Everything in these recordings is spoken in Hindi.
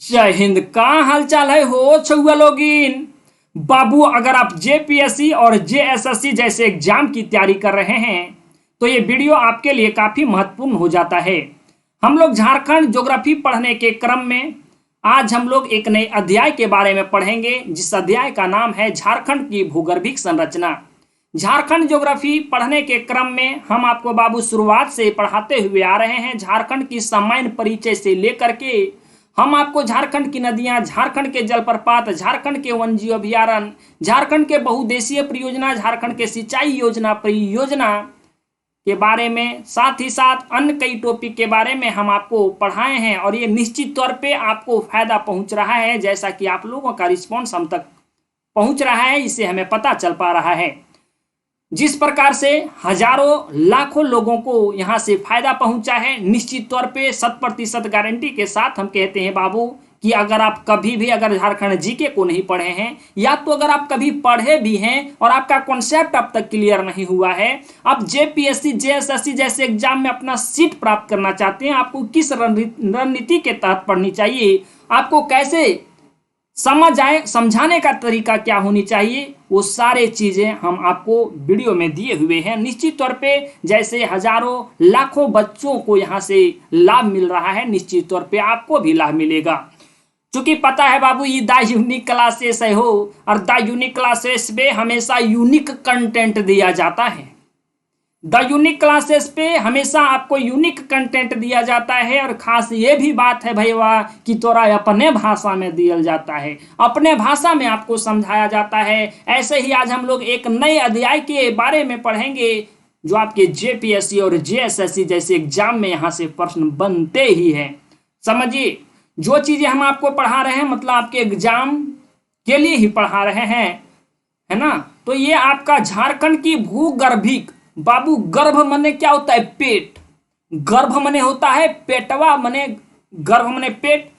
जय हिंद। कहाँ हालचाल है हो छुआ लोगिन। बाबू, अगर आप जेपीएससी और जेएसएससी जैसे एग्जाम की तैयारी कर रहे हैं तो ये वीडियो आपके लिए काफी महत्वपूर्ण हो जाता है। हम लोग झारखंड ज्योग्राफी पढ़ने के क्रम में आज हम लोग एक नए अध्याय के बारे में पढ़ेंगे, जिस अध्याय का नाम है झारखंड की भूगर्भिक संरचना। झारखंड ज्योग्राफी पढ़ने के क्रम में हम आपको बाबू शुरुआत से पढ़ाते हुए आ रहे हैं। झारखंड की सामान्य परिचय से लेकर के हम आपको झारखंड की नदियां, झारखंड के जलप्रपात, झारखंड के वन्यजीव अभयारण्य, झारखंड के बहुउद्देशीय परियोजना, झारखंड के सिंचाई योजना परियोजना के बारे में, साथ ही साथ अन्य कई टॉपिक के बारे में हम आपको पढ़ाए हैं और ये निश्चित तौर पे आपको फायदा पहुंच रहा है। जैसा कि आप लोगों का रिस्पॉन्स हम तक पहुंच रहा है, इससे हमें पता चल पा रहा है। जिस प्रकार से हजारों लाखों लोगों को यहाँ से फायदा पहुंचा है, निश्चित तौर पे 100% गारंटी के साथ हम कहते हैं बाबू कि अगर आप कभी भी अगर झारखंड जीके को नहीं पढ़े हैं, या तो अगर आप कभी पढ़े भी हैं और आपका कॉन्सेप्ट अब तक क्लियर नहीं हुआ है, आप जेपीएससी जेएसएससी जैसे एग्जाम में अपना सीट प्राप्त करना चाहते हैं, आपको किस रणनीति के तहत पढ़नी चाहिए, आपको कैसे समझ आए, समझाने का तरीका क्या होनी चाहिए, वो सारे चीजें हम आपको वीडियो में दिए हुए हैं। निश्चित तौर पे जैसे हजारों लाखों बच्चों को यहाँ से लाभ मिल रहा है, निश्चित तौर पे आपको भी लाभ मिलेगा। क्योंकि पता है बाबू, ये द यूनिक क्लासेस है हो, और द यूनिक क्लासेस पे हमेशा यूनिक कंटेंट दिया जाता है। द यूनिक क्लासेस पे हमेशा आपको यूनिक कंटेंट दिया जाता है, और खास ये भी बात है भाई वाह कि तोरा अपने भाषा में दिया जाता है, अपने भाषा में आपको समझाया जाता है। ऐसे ही आज हम लोग एक नए अध्याय के बारे में पढ़ेंगे जो आपके जेपीएससी और जेएसएससी जैसे एग्जाम में यहाँ से प्रश्न बनते ही है। समझिए, जो चीजें हम आपको पढ़ा रहे हैं मतलब आपके एग्जाम के लिए ही पढ़ा रहे हैं, है ना। तो ये आपका झारखंड की भूगर्भिक, बाबू गर्भ मने क्या होता है? पेट। गर्भ मने होता है पेटवा, मने गर्भ मने पेट।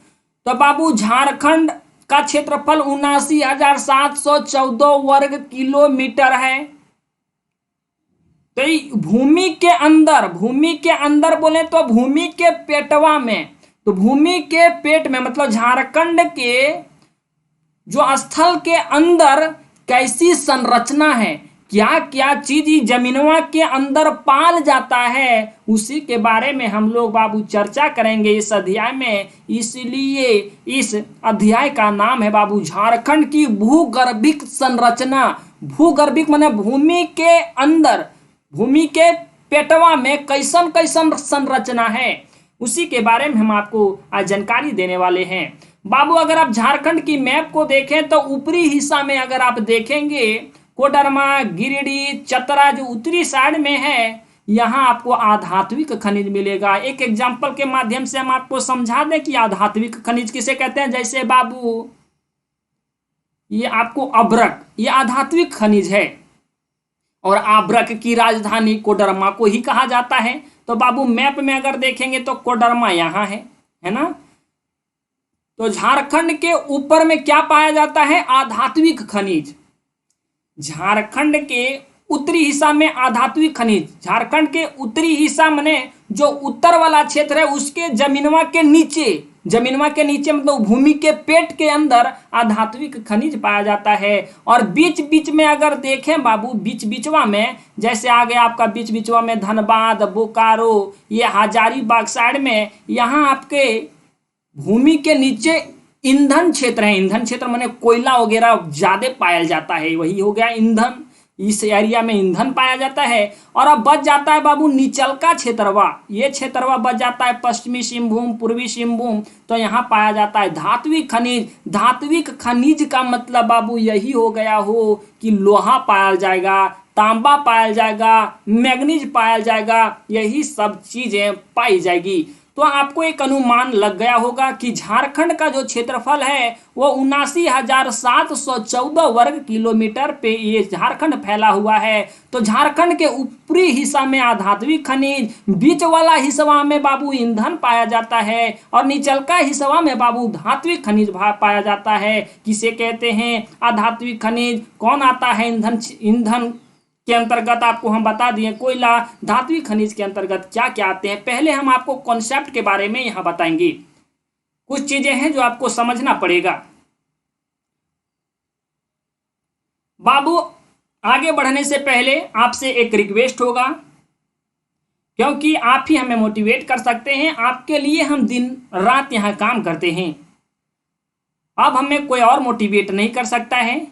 तो बाबू झारखंड का क्षेत्रफल 79,714 वर्ग किलोमीटर है। तो भूमि के अंदर बोले तो भूमि के पेटवा में, तो भूमि के पेट में मतलब झारखंड के जो स्थल के अंदर कैसी संरचना है, क्या क्या चीज जमीनवा के अंदर पाल जाता है, उसी के बारे में हम लोग बाबू चर्चा करेंगे इस अध्याय में। इसलिए इस अध्याय का नाम है बाबू झारखंड की भूगर्भिक संरचना। भूगर्भिक माने भूमि के अंदर, भूमि के पेटवा में कैसन कैसन संरचना है, उसी के बारे में हम आपको आज जानकारी देने वाले हैं। बाबू, अगर आप झारखंड की मैप को देखें तो ऊपरी हिस्सा में अगर आप देखेंगे कोडरमा, गिरिडीह, चतरा जो उत्तरी साइड में है, यहाँ आपको आधात्विक खनिज मिलेगा। एक एग्जाम्पल के माध्यम से हम आपको समझा दें कि आधात्विक खनिज किसे कहते हैं। जैसे बाबू ये आपको अब्रक, ये आधात्विक खनिज है, और अब्रक की राजधानी कोडरमा को ही कहा जाता है। तो बाबू मैप में अगर देखेंगे तो कोडरमा यहाँ है ना। तो झारखंड के ऊपर में क्या पाया जाता है? आधात्विक खनिज। झारखंड के उत्तरी हिस्सा में आधात्विक खनिज, झारखंड के उत्तरी हिस्सा माने जो उत्तर वाला क्षेत्र है उसके जमीनवा के नीचे मतलब भूमि के पेट के अंदर आधात्विक खनिज पाया जाता है। और बीच बीच में अगर देखें बाबू, बीच बीचवा में जैसे आ गया आपका बीच बीचवा में धनबाद, बोकारो, ये हजारीबाग साइड में, यहाँ आपके भूमि के नीचे ईंधन क्षेत्र है। ईंधन क्षेत्र माने कोयला वगैरह ज्यादा पाया जाता है, वही हो गया ईंधन। इस एरिया में ईंधन पाया जाता है। और अब बच जाता है बाबू निचल का क्षेत्रवा, ये क्षेत्रवा बच जाता है पश्चिमी सिंहभूम, पूर्वी सिंहभूम। तो यहाँ पाया जाता है धात्विक खनिज। धात्विक खनिज का मतलब बाबू यही हो गया हो कि लोहा पाया जाएगा, तांबा पाया जाएगा, मैग्नीज पाया जाएगा, यही सब चीजें पाई जाएगी। तो आपको एक अनुमान लग गया होगा कि झारखंड का जो क्षेत्रफल है वो 79,714 वर्ग किलोमीटर पे ये झारखंड फैला हुआ है। तो झारखंड के ऊपरी हिस्सा में आधात्विक खनिज, बीच वाला हिस्सा में बाबू ईंधन पाया जाता है, और निचलका हिस्सा में बाबू धात्विक खनिज पाया जाता है। किसे कहते हैं आधात्विक खनिज? कौन आता है ईंधन के अंतर्गत? आपको हम बता दिए कोयला। धात्विक खनिज के अंतर्गत क्या क्या आते हैं, पहले हम आपको कॉन्सेप्ट के बारे में यहाँ बताएंगे। कुछ चीजें हैं जो आपको समझना पड़ेगा। बाबू आगे बढ़ने से पहले आपसे एक रिक्वेस्ट होगा, क्योंकि आप ही हमें मोटिवेट कर सकते हैं, आपके लिए हम दिन रात यहाँ काम करते हैं। अब हमें कोई और मोटिवेट नहीं कर सकता है,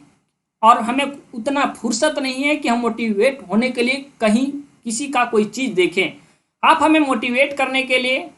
और हमें उतना फुर्सत नहीं है कि हम मोटिवेट होने के लिए कहीं किसी का कोई चीज़ देखें। आप हमें मोटिवेट करने के लिए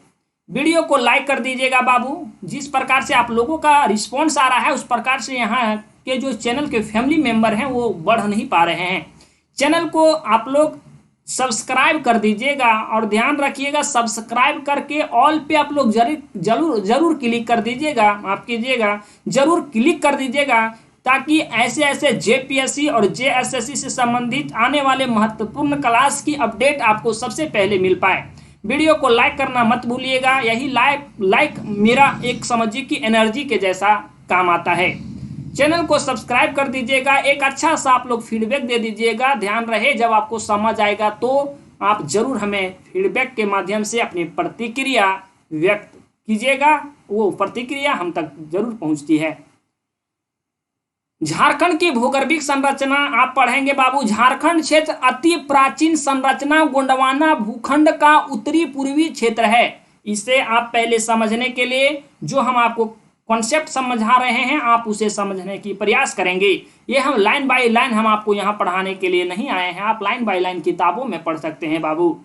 वीडियो को लाइक कर दीजिएगा बाबू। जिस प्रकार से आप लोगों का रिस्पॉन्स आ रहा है, उस प्रकार से यहाँ के जो चैनल के फैमिली मेंबर हैं वो बढ़ नहीं पा रहे हैं। चैनल को आप लोग सब्सक्राइब कर दीजिएगा, और ध्यान रखिएगा सब्सक्राइब करके ऑल पे आप लोग जरूर जरूर क्लिक कर दीजिएगा, माफ कीजिएगा, जरूर क्लिक कर दीजिएगा, ताकि ऐसे ऐसे जेपीएससी और जेएसएससी से संबंधित आने वाले महत्वपूर्ण क्लास की अपडेट आपको सबसे पहले मिल पाए। वीडियो को लाइक करना मत भूलिएगा, यही लाइक मेरा एक समझिए कि एनर्जी के जैसा काम आता है। चैनल को सब्सक्राइब कर दीजिएगा, एक अच्छा सा आप लोग फीडबैक दे दीजिएगा। ध्यान रहे जब आपको समझ आएगा तो आप जरूर हमें फीडबैक के माध्यम से अपनी प्रतिक्रिया व्यक्त कीजिएगा, वो प्रतिक्रिया हम तक जरूर पहुंचती है। झारखंड की भूगर्भिक संरचना आप पढ़ेंगे बाबू। झारखंड क्षेत्र अति प्राचीन संरचना गोंडवाना भूखंड का उत्तरी पूर्वी क्षेत्र है। इसे आप पहले समझने के लिए जो हम आपको कॉन्सेप्ट समझा रहे हैं, आप उसे समझने की प्रयास करेंगे। ये हम लाइन बाय लाइन हम आपको यहाँ पढ़ाने के लिए नहीं आए हैं, आप लाइन बाय लाइन किताबों में पढ़ सकते हैं बाबू।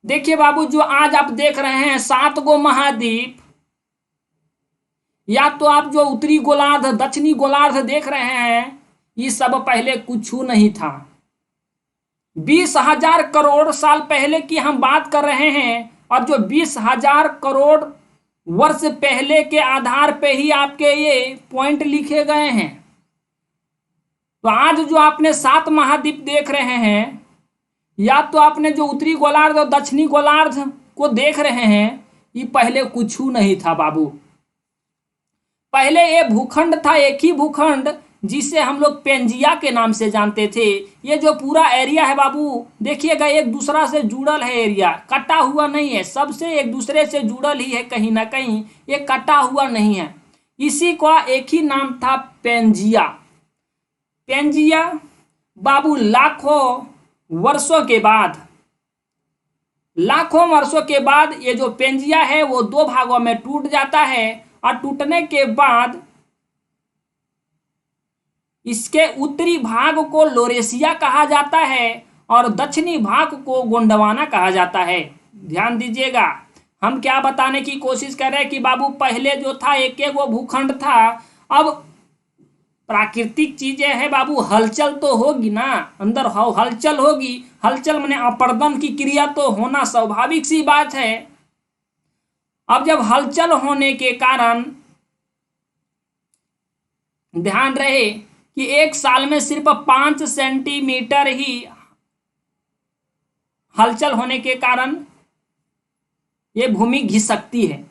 देखिए बाबू, जो आज आप देख रहे हैं 7 गो महाद्वीप, या तो आप जो उत्तरी गोलार्ध दक्षिणी गोलार्ध देख रहे हैं, ये सब पहले कुछ नहीं था। 20,000 करोड़ साल पहले की हम बात कर रहे हैं, और जो 20,000 करोड़ वर्ष पहले के आधार पे ही आपके ये पॉइंट लिखे गए हैं। तो आज जो आपने 7 महाद्वीप देख रहे हैं, या तो आपने जो उत्तरी गोलार्ध और दक्षिणी गोलार्ध को देख रहे हैं, ये पहले कुछ नहीं था बाबू। पहले ये भूखंड था, एक ही भूखंड, जिसे हम लोग पेंजिया के नाम से जानते थे। ये जो पूरा एरिया है बाबू, देखिएगा एक दूसरा से जुड़ल है, एरिया कटा हुआ नहीं है, सबसे एक दूसरे से जुड़ल ही है कहीं ना कहीं, ये कटा हुआ नहीं है। इसी का एक ही नाम था पेंजिया। पेंजिया बाबू लाखों वर्षों के बाद ये जो पेंजिया है वो 2 भागों में टूट जाता है, और टूटने के बाद इसके उत्तरी भाग को लोरेशिया कहा जाता है, और दक्षिणी भाग को गोंडवाना कहा जाता है। ध्यान दीजिएगा, हम क्या बताने की कोशिश कर रहे हैं कि बाबू पहले जो था एक वो भूखंड था। अब प्राकृतिक चीजें हैं बाबू, हलचल तो होगी ना, अंदर हलचल होगी, हलचल माने अपर्दन की क्रिया तो होना स्वाभाविक सी बात है। अब जब हलचल होने के कारण ध्यान रहे कि एक साल में सिर्फ 5 सेंटीमीटर ही हलचल होने के कारण ये भूमि घिसकती है।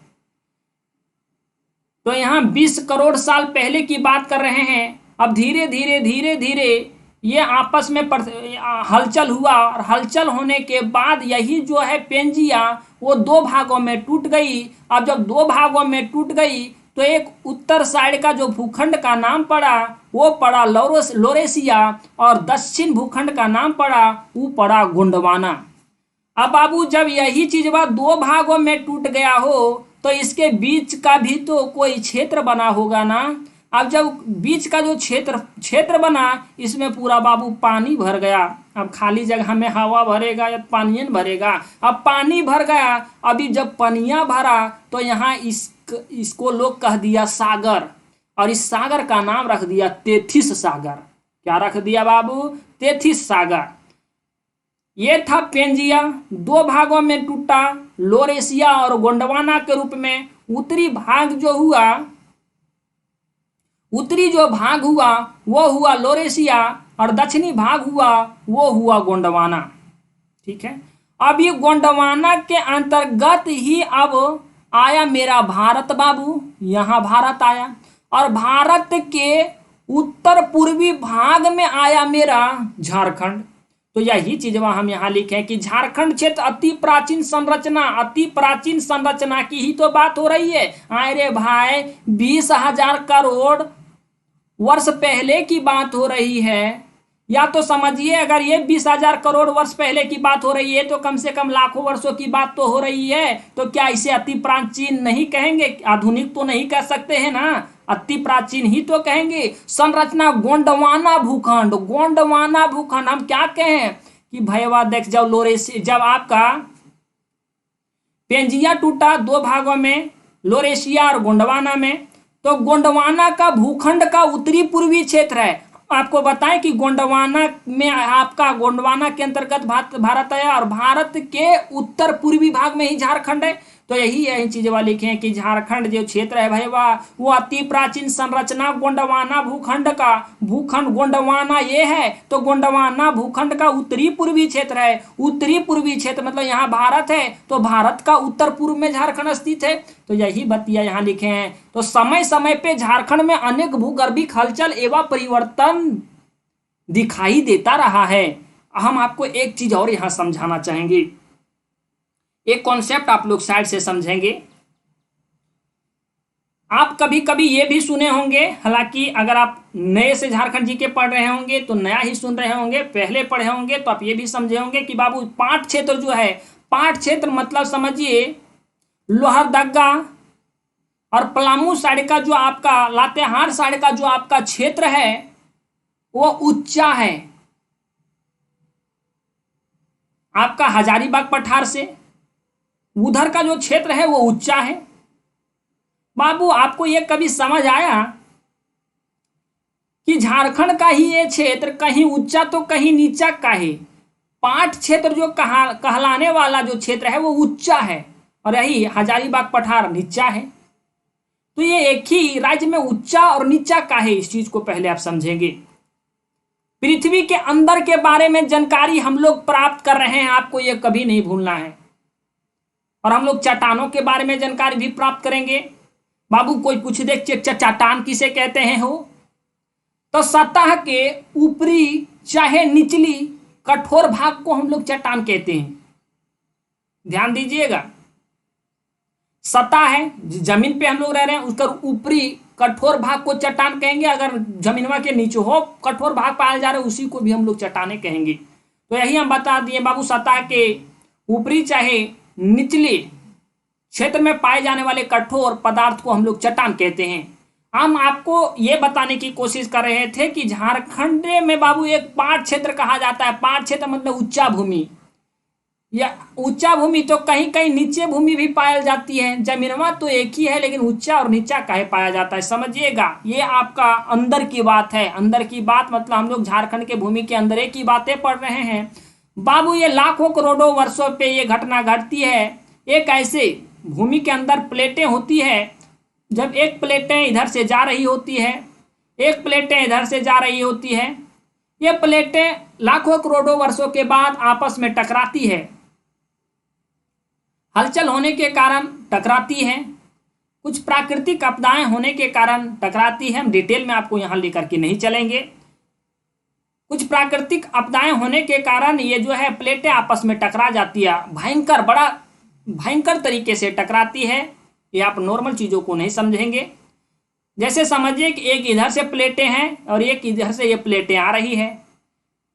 तो यहाँ 20 करोड़ साल पहले की बात कर रहे हैं। अब धीरे धीरे ये आपस में हलचल हुआ, और हलचल होने के बाद यही जो है पेंजिया वो 2 भागों में टूट गई। अब जब 2 भागों में टूट गई तो एक उत्तर साइड का जो भूखंड का नाम पड़ा वो पड़ा लोरेशिया, और दक्षिण भूखंड का नाम पड़ा वो पड़ा गोंडवाना। अब बाबू जब यही चीज 2 भागों में टूट गया हो, तो इसके बीच का भी तो कोई क्षेत्र बना होगा ना। अब जब बीच का जो क्षेत्र बना, इसमें पूरा बाबू पानी भर गया। अब खाली जगह में हवा भरेगा या पानी भरेगा? अब पानी भर गया। अभी जब पनिया भरा तो यहाँ इसको लोग कह दिया सागर, और इस सागर का नाम रख दिया तेथिस सागर। क्या रख दिया बाबू? तेथिस सागर। ये था पेंजिया, 2 भागों में टूटा, लोरेशिया और गोंडवाना के रूप में। उत्तरी जो भाग हुआ वो हुआ लोरेशिया, और दक्षिणी भाग हुआ वो हुआ गोंडवाना। ठीक है, अब ये गोंडवाना के अंतर्गत ही अब आया मेरा भारत बाबू। यहाँ भारत आया, और भारत के उत्तर पूर्वी भाग में आया मेरा झारखंड। तो यही चीज वहां हम यहाँ लिखे हैं कि झारखंड क्षेत्र अति प्राचीन संरचना, अति प्राचीन संरचना की ही तो बात हो रही है। अरे भाई 20,000 करोड़ वर्ष पहले की बात हो रही है। या तो समझिए, अगर ये 20,000 करोड़ वर्ष पहले की बात हो रही है तो कम से कम लाखों वर्षों की बात तो हो रही है। तो क्या इसे अति प्राचीन नहीं कहेंगे? आधुनिक तो नहीं कह सकते हैं ना, अति प्राचीन ही तो कहेंगे। संरचना गोंडवाना भूखंड, गोंडवाना भूखंड हम क्या कहें कि भैया देख, जब आपका पेंजिया टूटा 2 भागों में, लोरेशिया और गोंडवाना में, तो गोंडवाना का भूखंड का उत्तरी पूर्वी क्षेत्र है। आपको बताएं कि गोंडवाना में आपका गोंडवाना के अंतर्गत भारत है और भारत के उत्तर पूर्वी भाग में ही झारखंड है। तो यही चीजें वाले लिखे हैं कि झारखंड जो क्षेत्र है भाई वो अति प्राचीन संरचना गोंडवाना भूखंड का, भूखंड गोंडवाना ये है तो गोंडवाना भूखंड का उत्तरी पूर्वी क्षेत्र है। उत्तरी पूर्वी क्षेत्र मतलब यहाँ भारत है, तो भारत का उत्तर पूर्व में झारखंड स्थित है। तो यही बतिया यहाँ लिखे हैं। तो समय समय पे झारखंड में अनेक भूगर्भिक हलचल एवं परिवर्तन दिखाई देता रहा है। हम आपको एक चीज और यहाँ समझाना चाहेंगे, एक कॉन्सेप्ट आप लोग साइड से समझेंगे। आप कभी कभी ये भी सुने होंगे, हालांकि अगर आप नए से झारखंड जी के पढ़ रहे होंगे तो नया ही सुन रहे होंगे, पहले पढ़े होंगे तो आप ये भी समझे होंगे कि बाबू पाट क्षेत्र जो है, पाट क्षेत्र मतलब समझिए लोहरदगा और पलामू साइड का जो आपका, लातेहार साइड का जो आपका क्षेत्र है वो उच्चा है आपका हजारीबाग पठार से, उधर का जो क्षेत्र है वो उच्चा है। बाबू आपको ये कभी समझ आया कि झारखंड का ही ये क्षेत्र कहीं ऊंचा तो कहीं नीचा का है? पाट क्षेत्र जो कहलाने वाला जो क्षेत्र है वो उच्चा है और यही हजारीबाग पठार नीचा है। तो ये एक ही राज्य में उच्चा और नीचा का है, इस चीज को पहले आप समझेंगे। पृथ्वी के अंदर के बारे में जानकारी हम लोग प्राप्त कर रहे हैं, आपको ये कभी नहीं भूलना है। और हम लोग चट्टानों के बारे में जानकारी भी प्राप्त करेंगे। बाबू कोई पूछ दे चट्टान किसे कहते हैं हो, तो सतह के ऊपरी चाहे निचली कठोर भाग को हम लोग चट्टान कहते हैं। ध्यान दीजिएगा, सतह है जमीन पे हम लोग रह रहे हैं, उसका ऊपरी कठोर भाग को चट्टान कहेंगे। अगर जमीनवा के नीचे हो कठोर भाग पाया जा रहा है उसी को भी हम लोग चट्टाने कहेंगे। तो यही हम बता दिए बाबू, सतह के ऊपरी चाहे निचले क्षेत्र में पाए जाने वाले कठोर पदार्थ को हम लोग चट्टान कहते हैं। हम आपको ये बताने की कोशिश कर रहे थे कि झारखंड में बाबू एक पाट क्षेत्र कहा जाता है। पाट क्षेत्र मतलब उच्चा भूमि, या उच्चा भूमि तो कहीं कहीं नीचे भूमि भी पाई जाती है। जमीनवा तो एक ही है लेकिन उच्चा और नीचा काहे पाया जाता है, समझिएगा। ये आपका अंदर की बात है। अंदर की बात मतलब हम लोग झारखंड के भूमि के अंदर की बातें पढ़ रहे हैं बाबू। ये लाखों करोड़ों वर्षों पे ये घटना घटती है। एक ऐसे भूमि के अंदर प्लेटें होती है, जब एक प्लेटें इधर से जा रही होती है, एक प्लेटें इधर से जा रही होती है, ये प्लेटें लाखों करोड़ों वर्षों के बाद आपस में टकराती है। हलचल होने के कारण टकराती हैं, कुछ प्राकृतिक आपदाएं होने के कारण टकराती है। हम डिटेल में आपको यहाँ लेकर के नहीं चलेंगे। कुछ प्राकृतिक आपदाएं होने के कारण ये जो है प्लेटें आपस में टकरा जाती है, भयंकर बड़ा भयंकर तरीके से टकराती है। ये आप नॉर्मल चीज़ों को नहीं समझेंगे। जैसे समझिए कि एक इधर से प्लेटें हैं और एक इधर से ये प्लेटें आ रही है।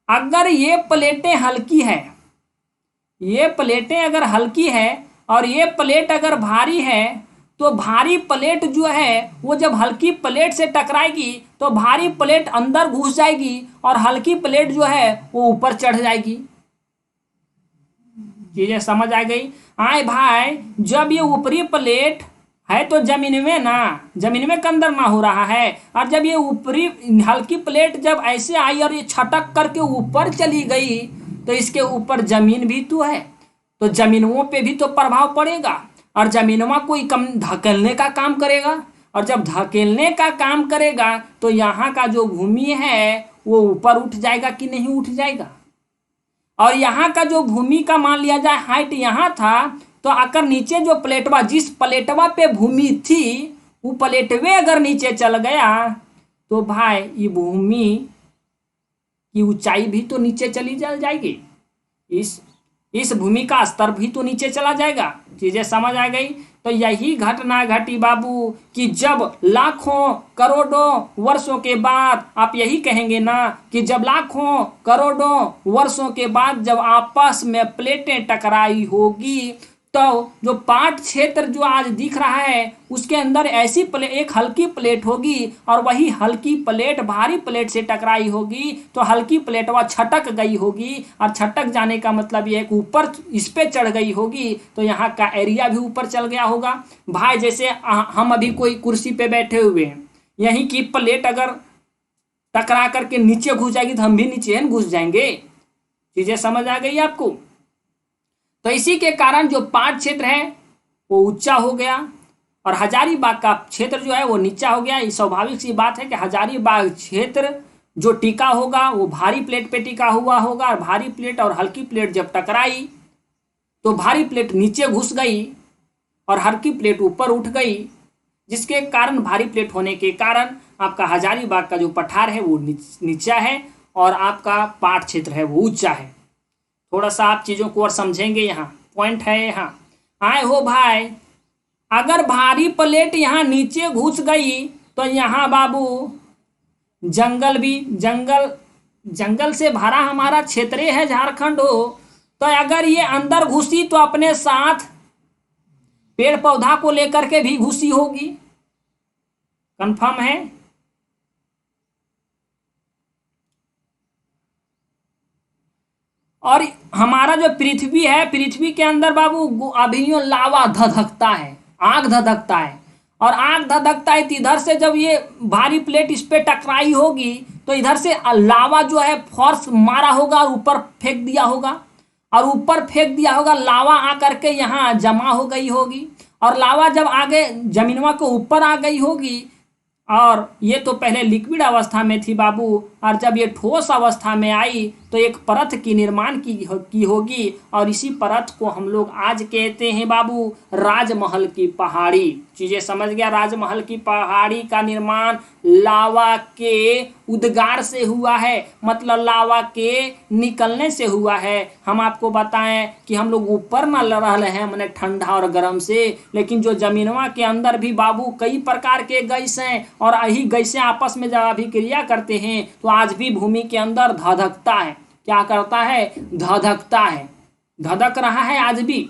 अगर ये प्लेटें हल्की है, ये प्लेटें अगर हल्की है और ये प्लेट अगर भारी है, तो भारी प्लेट जो है वो जब हल्की प्लेट से टकराएगी तो भारी प्लेट अंदर घुस जाएगी और हल्की प्लेट जो है वो ऊपर चढ़ जाएगी। चीजें समझ आ गई? आए भाई, जब ये ऊपरी प्लेट है तो जमीन में ना, जमीन में के अंदर ना हो रहा है, और जब ये ऊपरी हल्की प्लेट जब ऐसे आई और ये छटक करके ऊपर चली गई तो इसके ऊपर जमीन भी तो है, तो जमीनों पे भी तो प्रभाव पड़ेगा और जमीनों को कम धकेलने का काम करेगा। और जब धकेलने का काम करेगा तो यहाँ का जो भूमि है वो ऊपर उठ जाएगा कि नहीं उठ जाएगा। और यहाँ का जो भूमि का मान लिया जाए हाइट यहाँ था, तो आकर नीचे जो प्लेटवा, जिस प्लेटवा पे भूमि थी वो प्लेटवे अगर नीचे चल गया तो भाई ये भूमि की ऊंचाई भी तो नीचे चली जाएगी, इस भूमि का स्तर भी तो नीचे चला जाएगा। चीजें समझ आ गई। तो यही घटना घटी बाबू कि जब लाखों करोड़ों वर्षों के बाद, आप यही कहेंगे ना कि जब लाखों करोड़ों वर्षों के बाद जब आपस में प्लेटें टकराई होगी, तो जो पाट क्षेत्र जो आज दिख रहा है उसके अंदर ऐसी एक हल्की प्लेट होगी और वही हल्की प्लेट भारी प्लेट से टकराई होगी, तो हल्की प्लेट वह छटक गई होगी, और छटक जाने का मतलब ये है कि ऊपर इस पे चढ़ गई होगी, तो यहाँ का एरिया भी ऊपर चल गया होगा। भाई जैसे हम अभी कोई कुर्सी पे बैठे हुए हैं, यहीं की प्लेट अगर टकरा करके नीचे घुस जाएगी तो हम भी नीचे घुस जाएंगे। चीजें समझ आ गई आपको। तो इसी के कारण जो पाट क्षेत्र है वो ऊंचा हो गया और हजारीबाग का क्षेत्र जो है वो नीचा हो गया। ये स्वाभाविक सी बात है कि हजारीबाग क्षेत्र जो टिका होगा वो भारी प्लेट पे टिका हुआ होगा, और भारी प्लेट और हल्की प्लेट जब टकराई तो भारी प्लेट नीचे घुस गई और हल्की प्लेट ऊपर उठ गई, जिसके कारण भारी प्लेट होने के कारण आपका हजारीबाग का जो पठार है वो नीचा है और आपका पाट क्षेत्र है वो ऊंचा है। थोड़ा सा आप चीज़ों को और समझेंगे, यहाँ पॉइंट है। यहाँ आए हो भाई, अगर भारी प्लेट यहाँ नीचे घुस गई तो यहाँ बाबू जंगल भी जंगल से भरा हमारा क्षेत्र है झारखंड हो, तो अगर ये अंदर घुसी तो अपने साथ पेड़ पौधा को लेकर के भी घुसी होगी। कंफर्म है। और हमारा जो पृथ्वी है, पृथ्वी के अंदर बाबू अभी लावा धधकता है, आग धधकता है, और आग धधकता है तो इधर से जब ये भारी प्लेट इस पे टकराई होगी तो इधर से लावा जो है फोर्स मारा होगा और ऊपर फेंक दिया होगा, और ऊपर फेंक दिया होगा, लावा आकर के यहाँ जमा हो गई होगी, और लावा जब आगे जमीनवा के ऊपर आ गई होगी, और ये तो पहले लिक्विड अवस्था में थी बाबू, और जब ये ठोस अवस्था में आई तो एक परत की निर्माण की होगी, और इसी परत को हम लोग आज कहते हैं बाबू राजमहल की पहाड़ी। चीजें समझ गया। राजमहल की पहाड़ी का निर्माण लावा के उद्गार से हुआ है, मतलब लावा के निकलने से हुआ है। हम आपको बताएं कि हम लोग ऊपर न रह रहे हैं मैंने ठंडा और गर्म से, लेकिन जो जमीनवा के अंदर भी बाबू कई प्रकार के गैस हैं, और यही गैसें आपस में जब अभिक्रिया करते हैं तो आज भी भूमि के अंदर धधकता है। क्या करता है? धधकता है, धधक रहा है आज भी।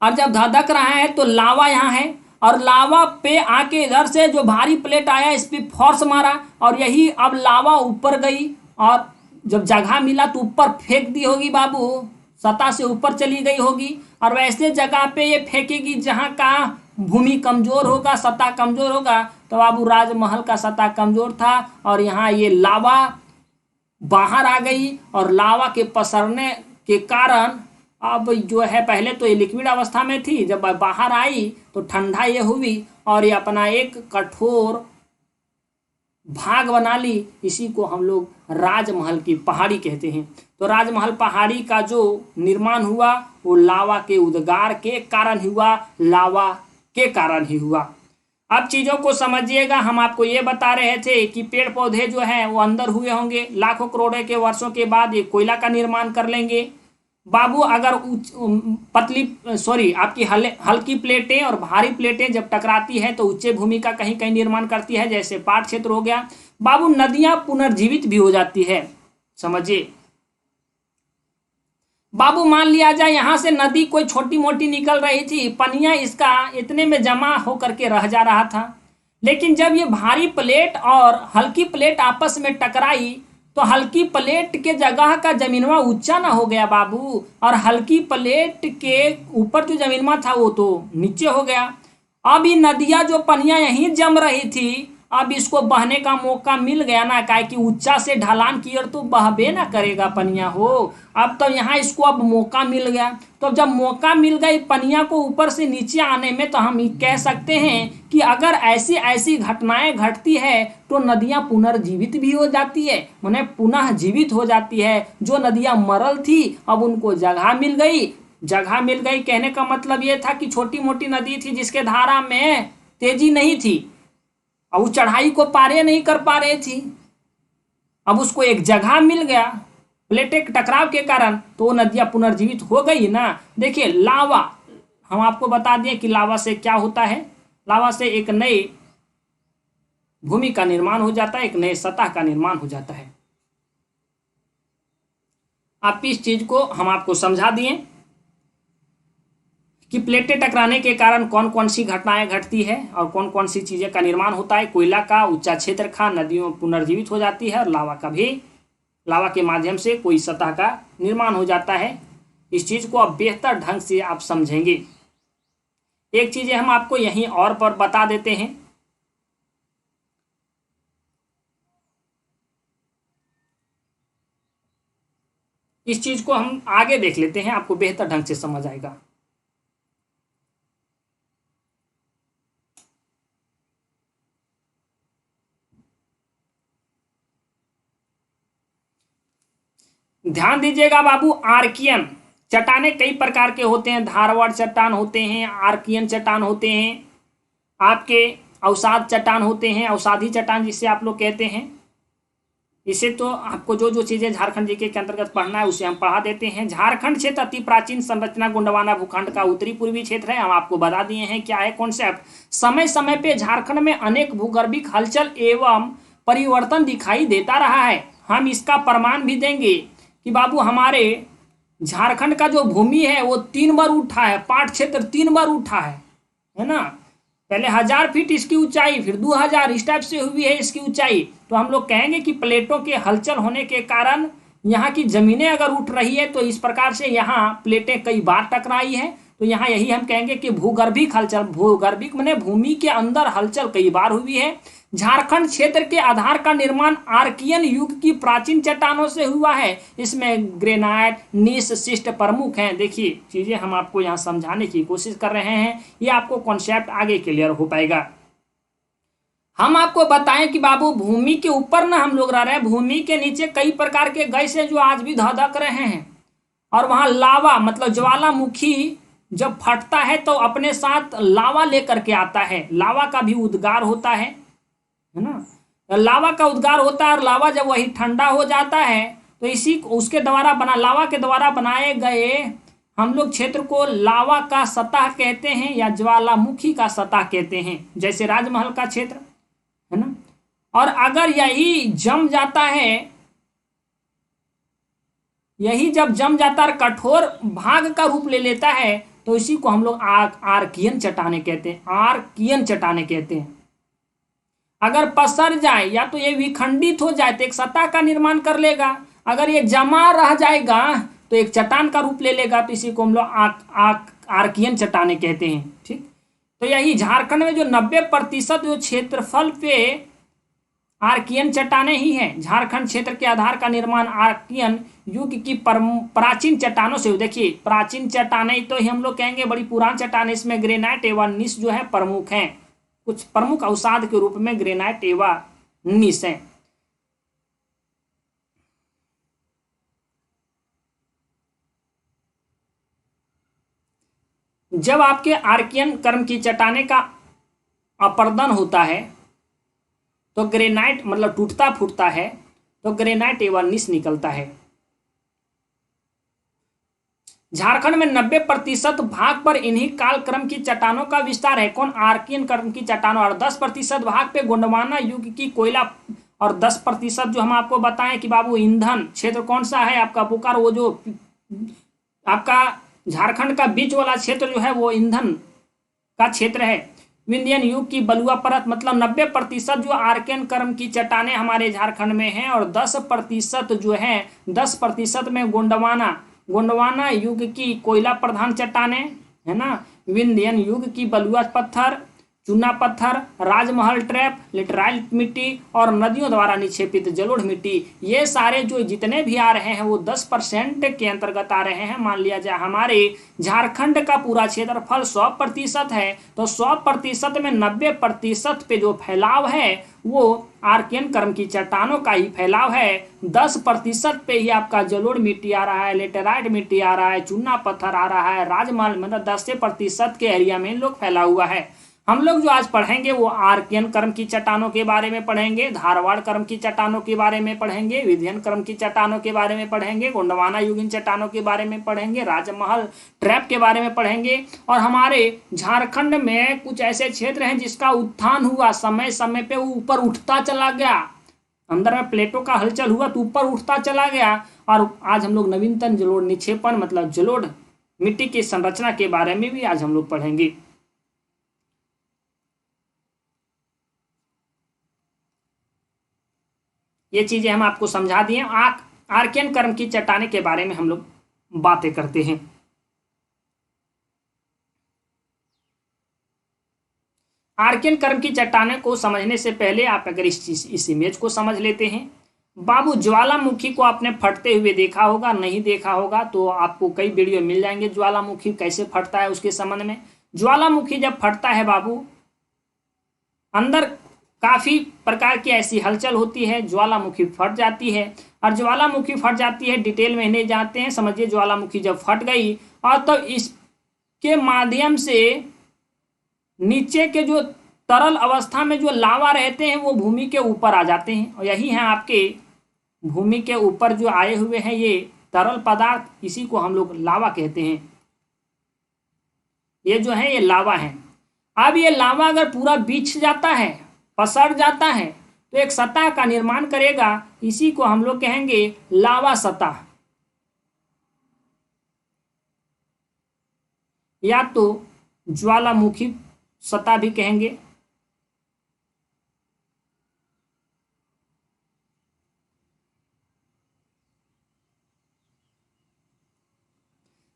और जब धधक रहा है तो लावा यहाँ है, और लावा पे आके इधर से जो भारी प्लेट आया इस पे फोर्स मारा, और यही अब लावा ऊपर गई, और जब जगह मिला तो ऊपर फेंक दी होगी बाबू, सतह से ऊपर चली गई होगी, और वैसे जगह पे ये फेंकेगी जहाँ का भूमि कमजोर होगा, सतह कमजोर होगा। तो बाबू राजमहल का सतह कमजोर था और यहाँ ये लावा बाहर आ गई, और लावा के पसरने के कारण अब जो है, पहले तो ये लिक्विड अवस्था में थी, जब बाहर आई तो ठंडा ये हुई और ये अपना एक कठोर भाग बना ली। इसी को हम लोग राजमहल की पहाड़ी कहते हैं। तो राजमहल पहाड़ी का जो निर्माण हुआ वो लावा के उद्गार के कारण हुआ, लावा के कारण ही हुआ। अब चीज़ों को समझिएगा। हम आपको ये बता रहे थे कि पेड़ पौधे जो हैं वो अंदर हुए होंगे, लाखों करोड़ों के वर्षों के बाद ये कोयला का निर्माण कर लेंगे बाबू। अगर आपकी हल्की प्लेटें और भारी प्लेटें जब टकराती है तो उच्च भूमि का कहीं कहीं निर्माण करती है, जैसे पाट क्षेत्र हो गया बाबू। नदियां पुनर्जीवित भी हो जाती है, समझिए बाबू। मान लिया जाए यहाँ से नदी कोई छोटी मोटी निकल रही थी, पनिया इसका इतने में जमा होकर के रह जा रहा था, लेकिन जब ये भारी प्लेट और हल्की प्लेट आपस में टकराई तो हल्की प्लेट के जगह का जमीनवा ऊंचा ना हो गया बाबू, और हल्की प्लेट के ऊपर जो जमीनवा था वो तो नीचे हो गया। अब ये नदियाँ जो पनिया यहीं जम रही थी, अब इसको बहने का मौका मिल गया ना, काहे कि ऊंचा से ढलान की ओर तो बहबे ना करेगा पनिया हो। अब तो यहाँ इसको अब मौका मिल गया, तो जब मौका मिल गई पनिया को ऊपर से नीचे आने में, तो हम कह सकते हैं कि अगर ऐसी ऐसी घटनाएं घटती है तो नदियाँ पुनर्जीवित भी हो जाती है, माने पुनः जीवित हो जाती है। जो नदियाँ मरल थी अब उनको जगह मिल गई। जगह मिल गई कहने का मतलब ये था कि छोटी मोटी नदी थी जिसके धारा में तेजी नहीं थी और वो चढ़ाई को पारे नहीं कर पा रही थी, अब उसको एक जगह मिल गया प्लेटें के टकराव के कारण, तो वो नदियां पुनर्जीवित हो गई ना। देखिए लावा, हम आपको बता दिए कि लावा से क्या होता है। लावा से एक नई भूमि का निर्माण हो जाता है, एक नए सतह का निर्माण हो जाता है। आप इस चीज को हम आपको समझा दिए कि प्लेटें टकराने के कारण कौन कौन सी घटनाएं घटती है और कौन कौन सी चीजें का निर्माण होता है। कोयला का उच्चा क्षेत्र का नदियों पुनर्जीवित हो जाती है, और लावा का भी, लावा के माध्यम से कोई सतह का निर्माण हो जाता है। इस चीज को अब बेहतर ढंग से आप समझेंगे। एक चीज हम आपको यहीं और पर बता देते हैं। इस चीज को हम आगे देख लेते हैं, आपको बेहतर ढंग से समझ आएगा। ध्यान दीजिएगा बाबू, आर्कियन चट्टाने कई प्रकार के होते हैं। धारवाड़ चट्टान होते हैं, आर्कियन चट्टान होते हैं, आपके अवसाद चट्टान होते हैं, अवसादी चट्टान जिसे आप लोग कहते हैं। इसे तो आपको जो जो चीजें झारखंड जीके के अंतर्गत पढ़ना है उसे हम पढ़ा देते हैं। झारखंड क्षेत्र अति प्राचीन संरचना गोंडवाना भूखंड का उत्तरी पूर्वी क्षेत्र है। हम आपको बता दिए हैं क्या है कॉन्सेप्ट। समय समय पे झारखंड में अनेक भूगर्भिक हलचल एवं परिवर्तन दिखाई देता रहा है। हम इसका प्रमाण भी देंगे कि बाबू हमारे झारखंड का जो भूमि है वो 3 बार उठा है, पाट क्षेत्र 3 बार उठा है ना। पहले 1000 फीट इसकी ऊंचाई, फिर 2000, इस टाइप से हुई है इसकी ऊंचाई। तो हम लोग कहेंगे कि प्लेटों के हलचल होने के कारण यहाँ की जमीनें अगर उठ रही है तो इस प्रकार से यहाँ प्लेटें कई बार टकराई है। तो यहाँ यही हम कहेंगे कि भूगर्भिक हलचल, भूगर्भिक माने भूमि के अंदर हलचल कई बार हुई है। झारखंड क्षेत्र के आधार का निर्माण आर्कियन युग की प्राचीन चट्टानों से हुआ है। इसमें ग्रेनाइट, नीस, शिस्ट प्रमुख हैं। देखिए चीजें हम आपको यहाँ समझाने की कोशिश कर रहे हैं, ये आपको कॉन्सेप्ट आगे क्लियर हो पाएगा। हम आपको बताएं कि बाबू भूमि के ऊपर ना हम लोग रह रहे हैं, भूमि के नीचे कई प्रकार के गैस है जो आज भी धधक रहे हैं। और वहां लावा मतलब ज्वालामुखी जब फटता है तो अपने साथ लावा लेकर के आता है। लावा का भी उद्गार होता है ना। लावा का उद्गार होता है और लावा जब वही ठंडा हो जाता है तो इसी उसके द्वारा लावा के द्वारा बनाए गए हम लोग क्षेत्र को लावा का सतह कहते हैं या ज्वालामुखी का सतह कहते हैं। जैसे राजमहल का क्षेत्र है ना। और अगर यही जम जाता है, यही जब जम जाता है कठोर भाग का रूप ले लेता है तो इसी को हम लोग आर्कियन चट्टाने कहते हैं। आर्कियन चट्टाने कहते हैं। अगर पसर जाए या तो ये विखंडित हो जाए तो एक सतह का निर्माण कर लेगा, अगर ये जमा रह जाएगा तो एक चट्टान का रूप ले लेगा। तो इसी को हम लोग आर्कियन चट्टाने कहते हैं। ठीक, तो यही झारखंड में जो 90% जो क्षेत्रफल पे आर्कियन चट्टाने ही हैं। झारखंड क्षेत्र के आधार का निर्माण आर्कियन युग की प्राचीन चट्टानों से। देखिए प्राचीन चट्टाने तो हम लोग कहेंगे बड़ी पुरानी चट्टाने, इसमें ग्रेनाइट एवं नीस जो है प्रमुख हैं। कुछ प्रमुख अवसाद के रूप में ग्रेनाइट एवं नीस हैं। जब आपके आर्कियन कर्म की चट्टाने का अपर्दन होता है तो ग्रेनाइट मतलब टूटता फूटता है तो ग्रेनाइट एवं नीस निकलता है। झारखंड में 90% भाग पर इन्हीं कालक्रम की चट्टानों का विस्तार है। कौन? आर्कियन कर्म की चट्टानों। और 10% भाग पे गोंडवाना युग की कोयला, और 10% जो हम आपको बताएं कि बाबू ईंधन क्षेत्र कौन सा है आपका बोकारो, वो जो आपका झारखंड का बीच वाला क्षेत्र जो है वो ईंधन का क्षेत्र है। विंध्यन युग की बलुआ परत, मतलब 90% जो आर्कियन कर्म की चट्टाने हमारे झारखंड में हैं, और 10% जो है 10% में गोंडवाना युग की कोयला प्रधान चट्टाने है ना। विंध्यन युग की बलुआ पत्थर, चूना पत्थर, राजमहल ट्रैप, लेटराइट मिट्टी और नदियों द्वारा निक्षेपित जलोढ़ मिट्टी, ये सारे जो जितने भी आ रहे हैं वो 10% के अंतर्गत आ रहे हैं। मान लिया जाए हमारे झारखंड का पूरा क्षेत्रफल 100% है तो 100% में 90% पे जो फैलाव है वो आर्कियन कर्म की चट्टानों का ही फैलाव है। 10% पे ही आपका जलोढ़ मिट्टी आ रहा है, लेटेराइट मिट्टी आ रहा है, चूना पत्थर आ रहा है, राजमहल मतलब 10% के एरिया में लोग फैला हुआ है। हम लोग जो आज पढ़ेंगे वो आर्कियन क्रम की चट्टानों के बारे में पढ़ेंगे, धारवाड़ क्रम की चट्टानों के बारे में पढ़ेंगे, विंध्यन क्रम की चट्टानों के बारे में पढ़ेंगे, गोंडवाना युगीन चट्टानों के बारे में पढ़ेंगे, राजमहल ट्रैप के बारे में पढ़ेंगे। और हमारे झारखंड में कुछ ऐसे क्षेत्र हैं जिसका उत्थान हुआ, समय समय पे वो ऊपर उठता चला गया, अंदर में प्लेटों का हलचल हुआ तो ऊपर उठता चला गया। और आज हम लोग नवीनतम जलोढ़ निक्षेपण मतलब जलोढ़ मिट्टी की संरचना के बारे में भी आज हम लोग पढ़ेंगे। ये चीजें हम आपको समझा दिए। आर्कियन क्रम की चट्टाने के बारे में हम लोग बातें करते हैं। आर्कियन क्रम की चट्टाने को समझने से पहले आप अगर इस इमेज को समझ लेते हैं, बाबू ज्वालामुखी को आपने फटते हुए देखा होगा, नहीं देखा होगा तो आपको कई वीडियो मिल जाएंगे ज्वालामुखी कैसे फटता है उसके संबंध में। ज्वालामुखी जब फटता है बाबू, अंदर काफी प्रकार की ऐसी हलचल होती है, ज्वालामुखी फट जाती है। और ज्वालामुखी फट जाती है, डिटेल में नहीं जाते हैं, समझिए ज्वालामुखी जब फट गई और तब इसके माध्यम से नीचे के जो तरल अवस्था में जो लावा रहते हैं वो भूमि के ऊपर आ जाते हैं। और यही है आपके भूमि के ऊपर जो आए हुए हैं ये तरल पदार्थ, इसी को हम लोग लावा कहते हैं। ये जो है ये लावा है। अब ये लावा अगर पूरा बिछ जाता है, पसर जाता है, तो एक सतह का निर्माण करेगा, इसी को हम लोग कहेंगे लावा सतह, या तो ज्वालामुखी सतह भी कहेंगे।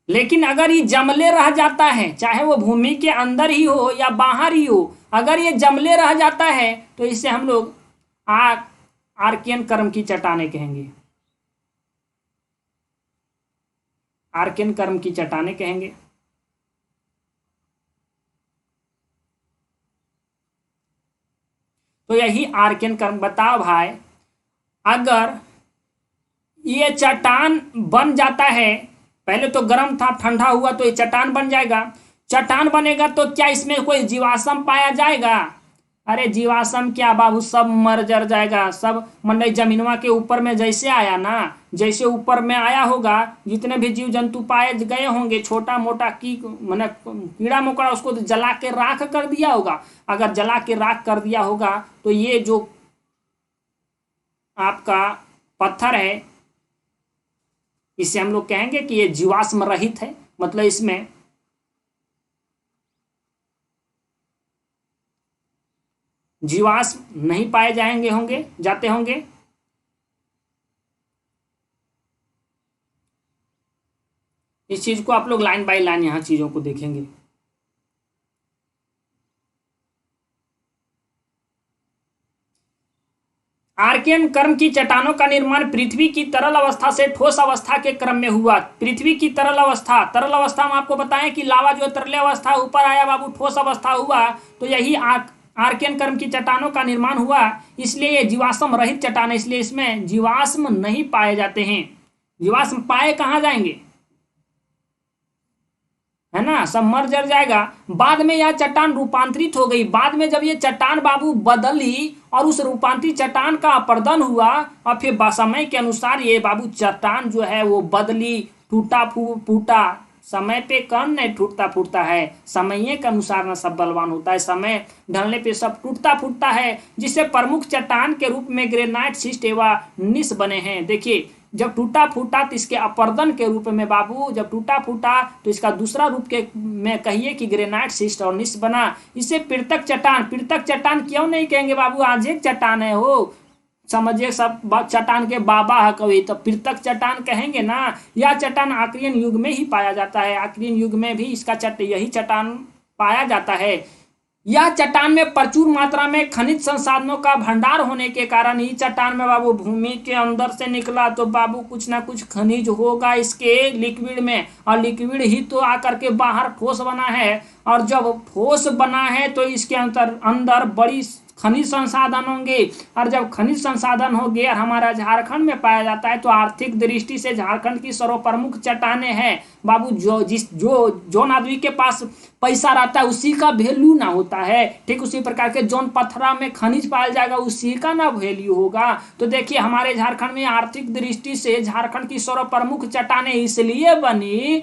लेकिन अगर ये जमले रह जाता है, चाहे वो भूमि के अंदर ही हो या बाहर ही हो, अगर ये जमले रह जाता है तो इसे हम लोग आर्कियन क्रम की चट्टाने कहेंगे। आर्कियन क्रम की चट्टाने कहेंगे। तो यही आर्कियन क्रम। बताओ भाई, अगर ये चट्टान बन जाता है, पहले तो गर्म था, ठंडा हुआ तो ये चट्टान बन जाएगा। चट्टान बनेगा तो क्या इसमें कोई जीवाश्म पाया जाएगा? अरे जीवाश्म क्या बाबू, सब मर जर जाएगा। सब मतलब जमीनवा के ऊपर में जैसे आया ना, जैसे ऊपर में आया होगा, जितने भी जीव जंतु पाए गए होंगे, छोटा मोटा की मैंने कीड़ा मकोड़ा, उसको तो जला के राख कर दिया होगा। अगर जला के राख कर दिया होगा तो ये जो आपका पत्थर है, इसे हम लोग कहेंगे कि ये जीवाश्म रहित है, मतलब इसमें जीवाश्म नहीं पाए जाएंगे जाते होंगे। इस चीज को आप लोग लाइन बाय लाइन यहां चीजों को देखेंगे। आर्कियन क्रम की चट्टानों का निर्माण पृथ्वी की तरल अवस्था से ठोस अवस्था के क्रम में हुआ। पृथ्वी की तरल अवस्था हम आपको बताएं कि लावा जो तरल अवस्था ऊपर आया बाबू, ठोस अवस्था हुआ, तो यही आर्कियन क्रम की चट्टानों का निर्माण हुआ। इसलिए ये जीवाश्म रहित चट्टान है, इसलिए इसमें जीवाश्म नहीं पाए जाते हैं। जीवाश्म पाए कहाँ जाएंगे, है ना, सब मर जर जाएगा। बाद में यह चट्टान रूपांतरित हो गई। बाद में जब ये चट्टान बाबू बदली और उस रूपांतरित चट्टान का अपर्दन हुआ और फिर समय के अनुसार ये बाबू चट्टान जो है वो बदली, टूटा फूटा। समय पे कौन नहीं टूटता फूटता है, समय के अनुसार ना सब बलवान होता है। समय ढलने पे सब टूटता फूटता है, जिससे प्रमुख चट्टान के रूप में ग्रेनाइट शिस्ट एवं निस बने हैं। देखिए, जब टूटा फूटा तो इसके अपर्दन के रूप में बाबू, जब टूटा फूटा तो इसका दूसरा रूप के में कहिए कि ग्रेनाइट शिस्ट और निस बना। इसे पृथक चट्टान क्यों नहीं कहेंगे बाबू, आज एक चट्टान है हो, समझिए सब चट्टान के बाबा है कवि, तो पृथक चट्टान कहेंगे ना। यह चट्टान आर्कियन युग में ही पाया जाता है। आर्कियन युग में भी इसका यही चट्टान पाया जाता है। यह चट्टान में प्रचुर मात्रा में खनिज संसाधनों का भंडार होने के कारण ही चट्टान में बाबू भूमि के अंदर से निकला तो बाबू कुछ ना कुछ खनिज होगा इसके लिक्विड में, और लिक्विड ही तो आकर के बाहर ठोस बना है। और जब ठोस बना है तो इसके अंदर बड़ी खनिज संसाधन होंगे, और जब खनिज संसाधन होंगे और हमारा झारखंड में पाया जाता है, तो आर्थिक दृष्टि से झारखंड की सर्वप्रमुख चट्टानें हैं बाबू। जो आदमी के पास पैसा रहता है उसी का वैल्यू ना होता है, ठीक उसी प्रकार के जौन पत्थरा में खनिज पाया जाएगा उसी का ना वैल्यू होगा। तो देखिए हमारे झारखंड में आर्थिक दृष्टि से झारखंड की सर्वप्रमुख चट्टानें इसलिए बनी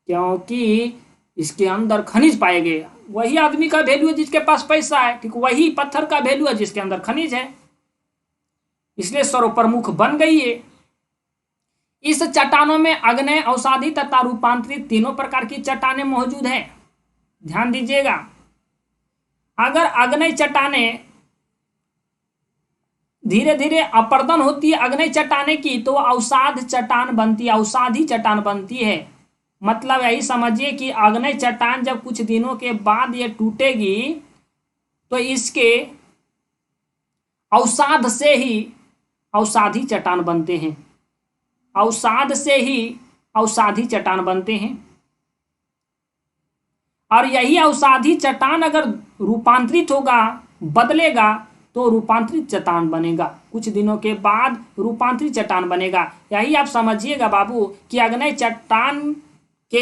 क्योंकि इसके अंदर खनिज पाए गए। वही आदमी का वैल्यू है जिसके पास पैसा है, ठीक वही पत्थर का वैल्यू है जिसके अंदर खनिज है, इसलिए सर्वप्रमुख बन गई है। इस चट्टानों में आग्नेय, अवसादी तथा रूपांतरित तीनों प्रकार की चट्टानें मौजूद हैं। ध्यान दीजिएगा, अगर आग्नेय चट्टानें धीरे धीरे अपर्दन होती है आग्नेय चट्टाने की, तो अवसाद चट्टान बनती है, अवसादी चट्टान बनती है। मतलब यही समझिए कि आग्नेय चट्टान जब कुछ दिनों के बाद ये टूटेगी तो इसके अवसाद से ही अवसादी चट्टान बनते हैं, अवसाद से ही अवसादी चट्टान बनते हैं। और यही अवसादी चट्टान अगर रूपांतरित होगा, बदलेगा, तो रूपांतरित चट्टान बनेगा, कुछ दिनों के बाद रूपांतरित चट्टान बनेगा। यही आप समझिएगा बाबू कि आग्नेय चट्टान के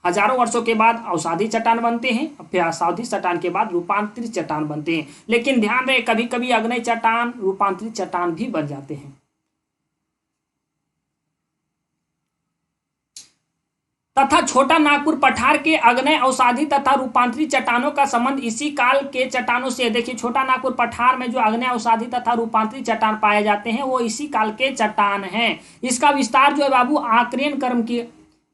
हजारों वर्षों के बाद अवसादी चट्टान बनते हैं, फिर अवसादी चट्टान के बाद रूपांतरित चट्टान बनते हैं। लेकिन ध्यान रहे कभी कभी आग्नेय चट्टान रूपांतरित चट्टान भी बन जाते हैं। तथा छोटा नागपुर पठार के आग्नेय, अवसादी तथा रूपांतरित चट्टानों का संबंध इसी काल के चट्टानों से। देखिए छोटा नागपुर पठार में जो आग्नेय, अवसादी तथा रूपांतरित चट्टान पाए जाते हैं वो इसी काल के चट्टान हैं। इसका विस्तार जो है बाबू आर्कियन क्रम की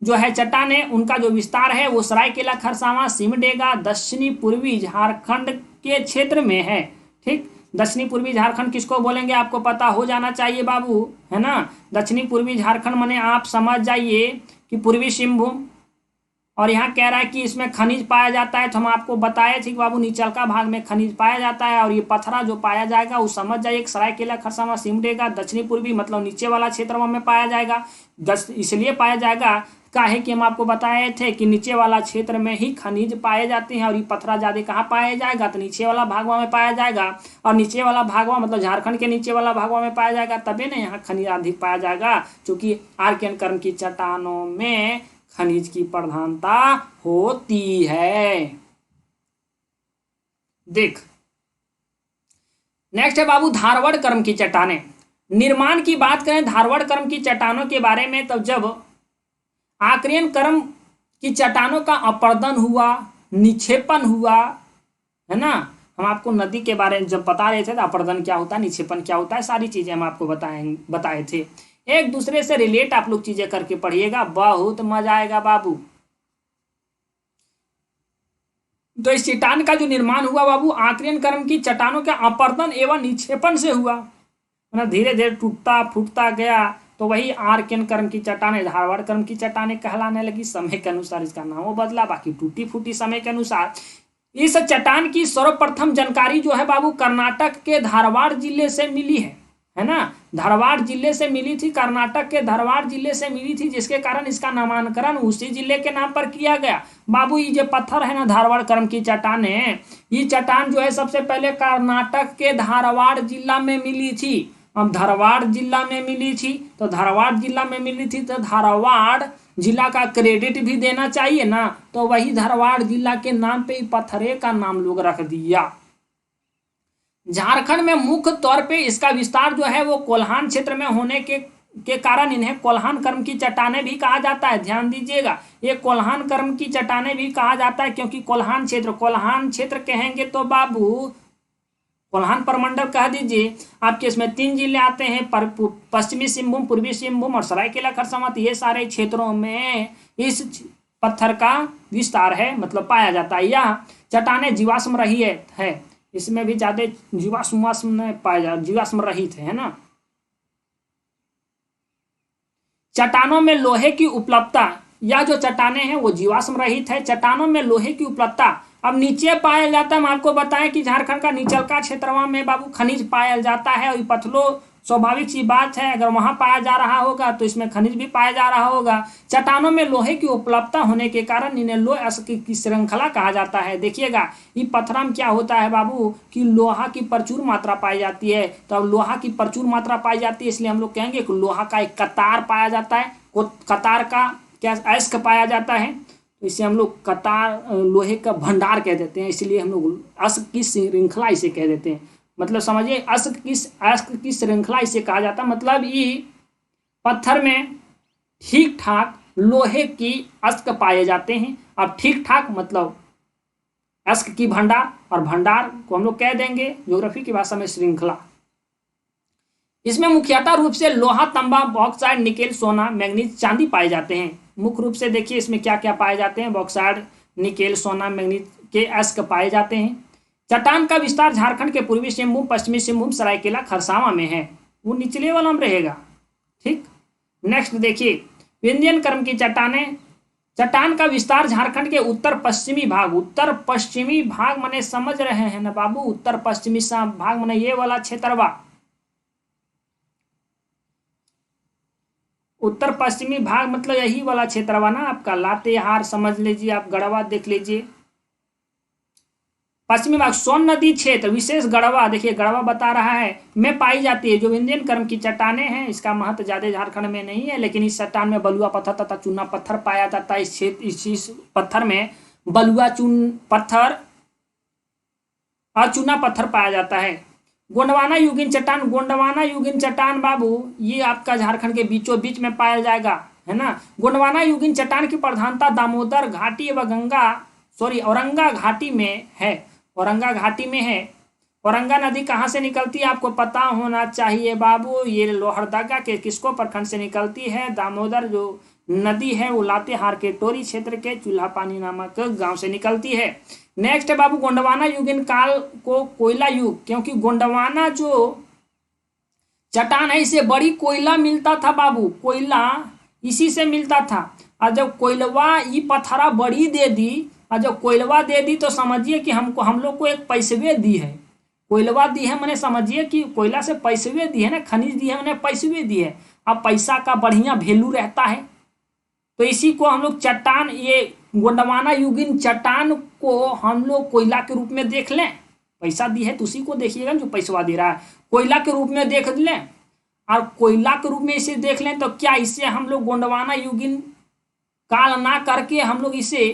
जो है चट्टान है उनका जो विस्तार है वो सरायकेला, खरसावां, सिमडेगा, दक्षिणी पूर्वी झारखंड के क्षेत्र में है। ठीक, दक्षिणी पूर्वी झारखंड किसको बोलेंगे आपको पता हो जाना चाहिए बाबू, है ना। दक्षिणी पूर्वी झारखंड माने आप समझ जाइए कि पूर्वी सिंहभूम। और यहाँ कह रहा है कि इसमें खनिज पाया जाता है, तो हम आपको बताए थे कि बाबू निचलका भाग में खनिज पाया जाता है। और ये पथरा जो पाया जाएगा वो समझ जाइए सरायकेला, खरसावां, सिमडेगा, दक्षिणी पूर्वी मतलब नीचे वाला क्षेत्र में पाया जाएगा। इसलिए पाया जाएगा काहे कि हम आपको बताए थे कि नीचे वाला क्षेत्र में ही खनिज पाए जाते हैं। और ये पथरा ज्यादा कहाँ पाया जाएगा, तो नीचे वाला भागवा में पाया जाएगा। और नीचे वाला भागवा मतलब झारखंड के नीचे वाला भागवा में पाया जाएगा, तभी ना यहाँ खनिज अधिक पाया जाएगा, क्योंकि आर्कियन क्रम की चट्टानों में खनिज की प्रधानता होती है। देख नेक्स्ट है बाबू धारवाड़ क्रम की चट्टानें। निर्माण की बात करें धारवाड़ क्रम की चट्टानों के बारे में, तब जब आर्कियन क्रम की चट्टानों का अपर्दन हुआ, निक्षेपण हुआ, है ना। हम आपको नदी के बारे में जब बता रहे थे तो अपर्दन क्या होता है, निक्षेपण क्या होता है, सारी चीजें हम आपको बताए थे। एक दूसरे से रिलेट आप लोग चीजें करके पढ़िएगा, बहुत मजा आएगा बाबू। तो इस चट्टान का जो निर्माण हुआ बाबू आर्कियन क्रम की चट्टानों के अपर्दन एवं निक्षेपण से हुआ, मतलब धीरे धीरे टूटता फूटता गया, तो वही आर्कियन क्रम की चट्टानें धारवाड़ क्रम की चट्टानें कहलाने लगी। समय के अनुसार इसका नाम बदला, बाकी टूटी फूटी समय के अनुसार। इस चट्टान की सर्वप्रथम जानकारी जो है बाबू कर्नाटक के धारवाड़ जिले से मिली है ना। धारवाड़ जिले से मिली थी, कर्नाटक के धारवाड़ जिले से मिली थी, जिसके कारण इसका नामांकन उसी जिले के नाम पर किया गया। बाबू ये जो पत्थर है ना धारवाड़ क्रम की चट्टानें, ये चट्टान जो है सबसे पहले कर्नाटक के धारवाड़ जिला में मिली थी। अब धारवाड़ जिला में मिली थी, तो धारवाड़ जिला में मिली थी तो धारवाड़ जिला का क्रेडिट भी देना चाहिए ना, तो वही धारवाड़ जिला के नाम पे पत्थरे का नाम लोग रख दिया। झारखंड में मुख्य तौर पे इसका विस्तार जो है वो कोल्हान क्षेत्र में होने के कारण इन्हें कोल्हान क्रम की चट्टानें भी कहा जाता है। ध्यान दीजिएगा, ये कोल्हान क्रम की चट्टानें भी कहा जाता है, क्योंकि कोल्हान क्षेत्र कहेंगे तो बाबू कोल्हान प्रमंडल कह दीजिए। आपके इसमें 3 जिले आते हैं, पश्चिमी सिंहभूम, पूर्वी सिंहभूम और सरायकेला खरसावां। ये सारे क्षेत्रों में इस पत्थर का विस्तार है, मतलब पाया जाता है। यह चट्टानें जीवाश्म रहित है, इसमें भी ज्यादा जीवाश्म पाया जाता, जीवाश्म रहित है ना। चट्टानों में लोहे की उपलब्धता, यह जो चट्टानें हैं वो जीवाश्म रहित है। चट्टानों में लोहे की उपलब्धता अब नीचे पाया जाता है। हम आपको बताएं कि झारखंड का निचलका क्षेत्रवा में बाबू खनिज पाया जाता है, और पत्थरों स्वाभाविक सी बात है, अगर वहां पाया जा रहा होगा तो इसमें खनिज भी पाया जा रहा होगा। चट्टानों में लोहे की उपलब्धता होने के कारण इन्हें लोह अयस्क की श्रृंखला कहा जाता है। देखिएगा ये पत्थर में क्या होता है बाबू कि लोहा की प्रचुर मात्रा पाई जाती है। तो अब लोहा की प्रचुर मात्रा पाई जाती है, इसलिए हम लोग कहेंगे कि लोहा का एक कतार पाया जाता है, कतार का क्या अयस्क पाया जाता है, तो इसे हम लोग कतार लोहे का भंडार कह देते हैं, इसलिए हम लोग अयस्क की श्रृंखला इसे कह देते हैं। मतलब समझिए अयस्क की श्रृंखला इसे कहा जाता है। मतलब ये पत्थर में ठीक ठाक लोहे की अयस्क पाए जाते हैं। अब ठीक ठाक मतलब अयस्क की भंडार, और भंडार को हम लोग कह देंगे ज्योग्राफी की भाषा में श्रृंखला। इसमें मुख्यतः रूप से लोहा, तांबा, बॉक्साइट, निकेल, सोना, मैग्नीज, चांदी पाए जाते हैं। मुख्य रूप से देखिए इसमें क्या क्या पाए जाते हैं, बॉक्साइट, निकेल, सोना, मैग्नीज के अयस्क पाए जाते हैं। चट्टान का विस्तार झारखंड के पूर्वी सिंहभूम, पश्चिमी सिंहभूम, सरायकेला, खरसावां में है, वो निचले वाला में रहेगा। ठीक, नेक्स्ट देखिए विंध्यन कर्म की चट्टानें। चट्टान का विस्तार झारखंड के उत्तर पश्चिमी भाग माने समझ रहे हैं ना बाबू, उत्तर पश्चिमी भाग माने ये वाला क्षेत्रवा, उत्तर पश्चिमी भाग मतलब यही वाला क्षेत्रवा ना आपका, लातेहार समझ लीजिए, आप गढ़वा देख लीजिए। पश्चिमी भाग सोन नदी क्षेत्र विशेष गढ़वा, देखिए गढ़वा बता रहा है, में पाई जाती है जो विंध्यन कर्म की चट्टानें हैं। इसका महत्व ज्यादा झारखंड में नहीं है, लेकिन इस चट्टान में बलुआ पत्थर तथा चूना पत्थर पाया जाता है। इस पत्थर में बलुआ पत्थर और चूना पत्थर पाया जाता है। गोंडवाना युगीन चट्टान बाबू ये आपका झारखंड के बीचों बीच में पाया जाएगा, है ना। गोंडवाना युगीन चट्टान की प्रधानता दामोदर घाटी एवं औरंगा घाटी में है। औरंगा नदी कहाँ से निकलती है आपको पता होना चाहिए बाबू, ये लोहरदगा के किसको प्रखंड से निकलती है। दामोदर जो नदी है वो लातेहार के टोरी क्षेत्र के चूल्हा पानी नामक गांव से निकलती है। नेक्स्ट है बाबू गोंडवाना युगीन काल को कोयला युग, क्योंकि गोंडवाना जो चट्टान है इसे बड़ी कोयला मिलता था बाबू, कोयला इसी से मिलता था। और जब कोयलवा ये पत्थरा बड़ी दे दी, और जब कोयलवा दे दी तो समझिए कि हम लोग को एक पैसवे दी है, कोयलवा दी है मैंने समझिए कि कोयला से पैसवे दी है ना, खनिज दी है मैंने पैसवे दी है। अब पैसा का बढ़िया वैल्यू रहता है, तो इसी को हम लोग चट्टान, ये गोंडवाना युगीन चट्टान को हम लोग कोयला के रूप में देख लें। पैसा दी है तो उसी को देखिएगा जो पैसवा दे रहा है, कोयला के रूप में देख लें, और कोयला के रूप में इसे देख लें तो क्या इससे हम लोग गोंडवाना युगीन काल ना करके हम लोग इसे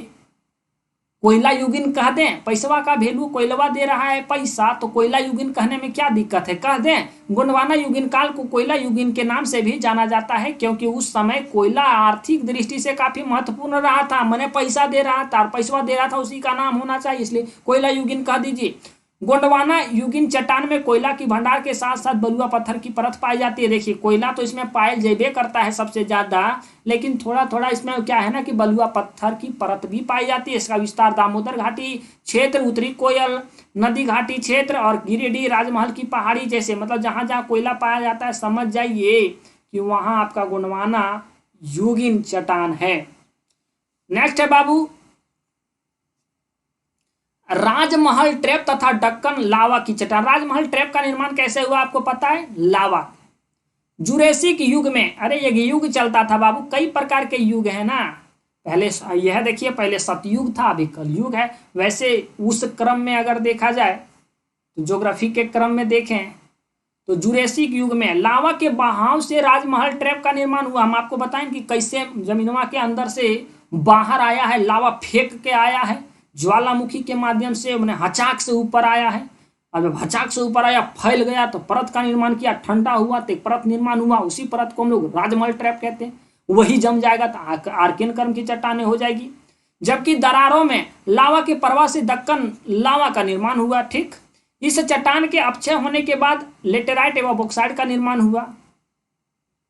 कोयला युगीन कह दें। पैसवा का वैल्यू कोयलवा दे रहा है पैसा, तो कोयला युगीन कहने में क्या दिक्कत है, कह दें। गोंडवाना युगीन काल को कोयला युगीन के नाम से भी जाना जाता है, क्योंकि उस समय कोयला आर्थिक दृष्टि से काफी महत्वपूर्ण रहा था, मैंने पैसा दे रहा था और पैसवा दे रहा था, उसी का नाम होना चाहिए, इसलिए कोयला युगीन कह दीजिए। गोंडवाना युगीन चट्टान में कोयला की भंडार के साथ साथ बलुआ पत्थर की परत पाई जाती है। देखिए कोयला तो इसमें पाया जेबे करता है सबसे ज्यादा, लेकिन थोड़ा थोड़ा इसमें क्या है ना कि बलुआ पत्थर की परत भी पाई जाती है। इसका विस्तार दामोदर घाटी क्षेत्र, उत्तरी कोयल नदी घाटी क्षेत्र और गिरिडीह राजमहल की पहाड़ी जैसे, मतलब जहां जहां कोयला पाया जाता है समझ जाइए कि वहां आपका गोंडवाना युगीन चट्टान है। नेक्स्ट है बाबू राजमहल ट्रैप तथा दक्कन लावा की चट्टान। राजमहल ट्रैप का निर्माण कैसे हुआ आपको पता है, लावा जुरेसिक युग में, अरे ये युग चलता था बाबू, कई प्रकार के युग है ना, पहले यह देखिए पहले सतयुग था, अभी कलयुग है। वैसे उस क्रम में अगर देखा जाए तो ज्योग्राफी के क्रम में देखें तो जुरेसिक युग में लावा के बहाव से राजमहल ट्रैप का निर्माण हुआ। हम आपको बताएं कि कैसे जमीनवा के अंदर से बाहर आया है, लावा फेंक के आया है, ज्वालामुखी के माध्यम से उन्हें हचाक से ऊपर आया है, और जब हचाक से ऊपर आया फैल गया तो परत का निर्माण किया, ठंडा हुआ तो एक परत निर्माण हुआ, उसी परत को हम लोग राजमहल ट्रैप कहते हैं। वही जम जाएगा तो आर्कियन कर्म की चट्टानें हो जाएगी। जबकि दरारों में लावा के प्रवाह से दक्कन लावा का निर्माण हुआ। ठीक, इस चट्टान के अपक्षय होने के बाद लेटेराइट एवं बॉक्साइट का निर्माण हुआ।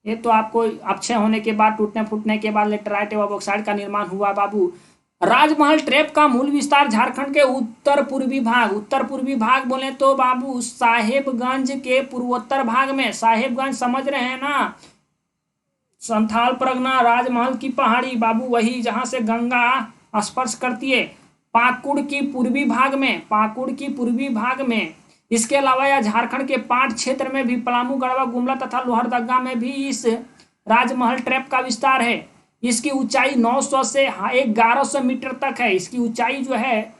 ये तो आपको अपक्षय होने के बाद, टूटने फूटने के बाद लेटेराइट एवं बॉक्साइट का निर्माण हुआ बाबू। राजमहल ट्रैप का मूल विस्तार झारखंड के उत्तर पूर्वी भाग बोले तो बाबू साहेबगंज के पूर्वोत्तर भाग में, साहेबगंज समझ रहे हैं ना, संथाल परगना, राजमहल की पहाड़ी बाबू, वही जहां से गंगा स्पर्श करती है। पाकुड़ की पूर्वी भाग में इसके अलावा यह झारखंड के पाट क्षेत्र में भी पलामू, गढ़वा, गुमला तथा लोहरदगा में भी इस राजमहल ट्रैप का विस्तार है। इसकी ऊंचाई 900 से 1100 मीटर तक है। इसकी ऊंचाई जो है,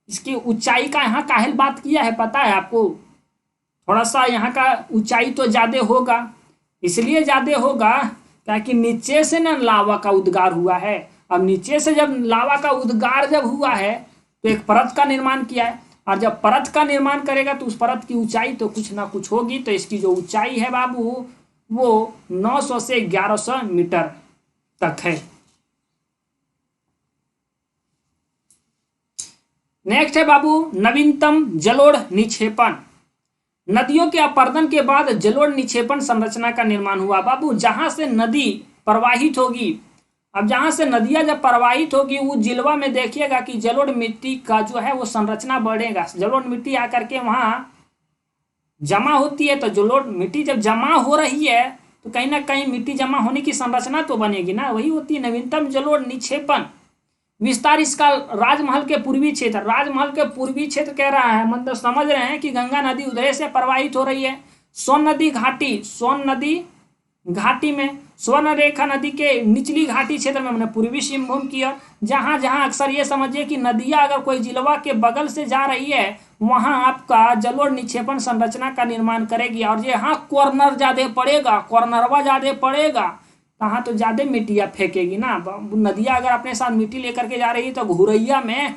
इसकी ऊंचाई का यहाँ काहिल बात किया है पता है आपको? थोड़ा सा यहाँ का ऊंचाई तो ज्यादा होगा, इसलिए ज्यादा होगा ताकि नीचे से ना लावा का उद्गार हुआ है। अब नीचे से जब लावा का उद्गार जब हुआ है तो एक परत का निर्माण किया है, और जब परत का निर्माण करेगा तो उस परत की ऊंचाई तो कुछ ना कुछ होगी। तो इसकी जो ऊंचाई है बाबू वो 900 से 1100 मीटर तक है। नेक्स्ट है बाबू नवीनतम जलोढ़ निक्षेपण। नदियों के अपरदन के बाद जलोढ़ निक्षेपण संरचना का निर्माण हुआ बाबू। जहां से नदी प्रवाहित होगी, अब जहां से नदियां जब प्रवाहित होगी वो जिलवा में देखिएगा कि जलोढ़ मिट्टी का जो है वो संरचना बढ़ेगा। जलोढ़ मिट्टी आकर के वहां जमा होती है, तो जलोढ़ मिट्टी जब जमा हो रही है तो कहीं ना कहीं मिट्टी जमा होने की संरचना तो बनेगी ना, वही होती है नवीनतम जलोढ़ निक्षेपण। विस्तार इसका राजमहल के पूर्वी क्षेत्र, राजमहल के पूर्वी क्षेत्र कह रहा है, मतलब समझ रहे हैं कि गंगा नदी उधर से प्रवाहित हो रही है। सोन नदी घाटी, सोन नदी घाटी में, स्वर्णरेखा नदी के निचली घाटी क्षेत्र में, मैंने पूर्वी सिंहभूम की ओर, जहां जहां अक्सर ये समझिए कि नदियां अगर कोई जिलवा के बगल से जा रही है वहां आपका जलोढ़ निक्षेपण संरचना का निर्माण करेगी। और यहाँ कॉर्नर ज्यादा पड़ेगा, कॉर्नरवा ज्यादा पड़ेगा, कहाँ तो ज्यादा मिट्टियाँ फेंकेगी ना। नदियाँ अगर अपने साथ मिट्टी लेकर के जा रही है तो घुरैया में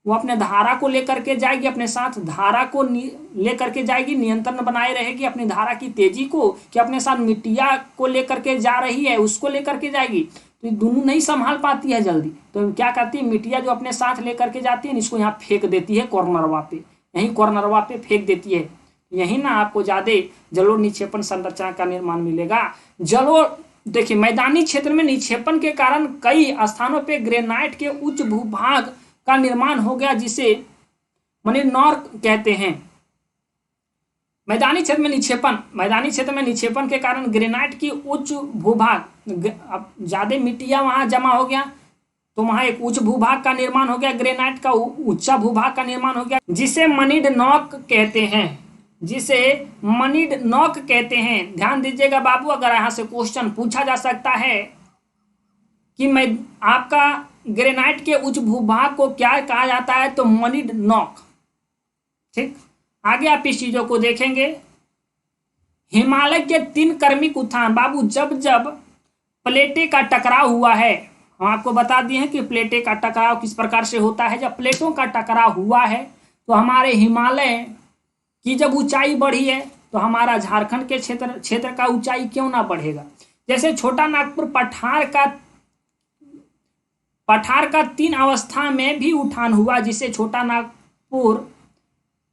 वो अपने धारा को लेकर के जाएगी, अपने साथ धारा को लेकर के जाएगी, नियंत्रण बनाए रहेगी अपनी धारा की तेजी को, कि अपने साथ मिट्टिया को लेकर के जा रही है उसको लेकर के जाएगी। तो दोनों नहीं संभाल पाती है जल्दी, तो क्या करती है मिट्टिया जो अपने साथ लेकर के जाती है इसको यहाँ फेंक देती है कॉर्नरवा पे, यहीं कॉर्नरवा पे फेंक देती है। यही ना आपको ज्यादा जलोढ़ निक्षेपण संरचना का निर्माण मिलेगा। जलोढ़ देखिए मैदानी क्षेत्र में निक्षेपण के कारण कई स्थानों पे ग्रेनाइट के उच्च भूभाग का निर्माण हो गया, जिसे मनीनॉर कहते हैं। मैदानी क्षेत्र में निक्षेपण के कारण ग्रेनाइट की उच्च भूभाग, अब ज्यादा मिट्टियां वहां जमा हो गया तो वहां एक उच्च भूभाग का निर्माण हो गया, ग्रेनाइट का ऊंचा भूभाग का निर्माण हो गया, जिसे मनीड नॉक कहते हैं, जिसे मनीड नॉक कहते हैं। ध्यान दीजिएगा बाबू, अगर यहां से क्वेश्चन पूछा जा सकता है कि मैं आपका ग्रेनाइट के उच्च भूभाग को क्या कहा जाता है, तो मनीड नॉक। ठीक, आगे आप इस चीजों को देखेंगे। हिमालय के 3 क्रमिक उत्थान बाबू, जब जब प्लेटें का टकराव हुआ है, हम आपको बता दिए हैं कि प्लेटें का टकराव किस प्रकार से होता है। जब प्लेटों का टकराव हुआ है तो हमारे हिमालय की जब ऊंचाई बढ़ी है तो हमारा झारखंड के क्षेत्र का ऊंचाई क्यों ना बढ़ेगा। जैसे छोटा नागपुर पठार का 3 अवस्था में भी उठान हुआ, जिससे छोटा नागपुर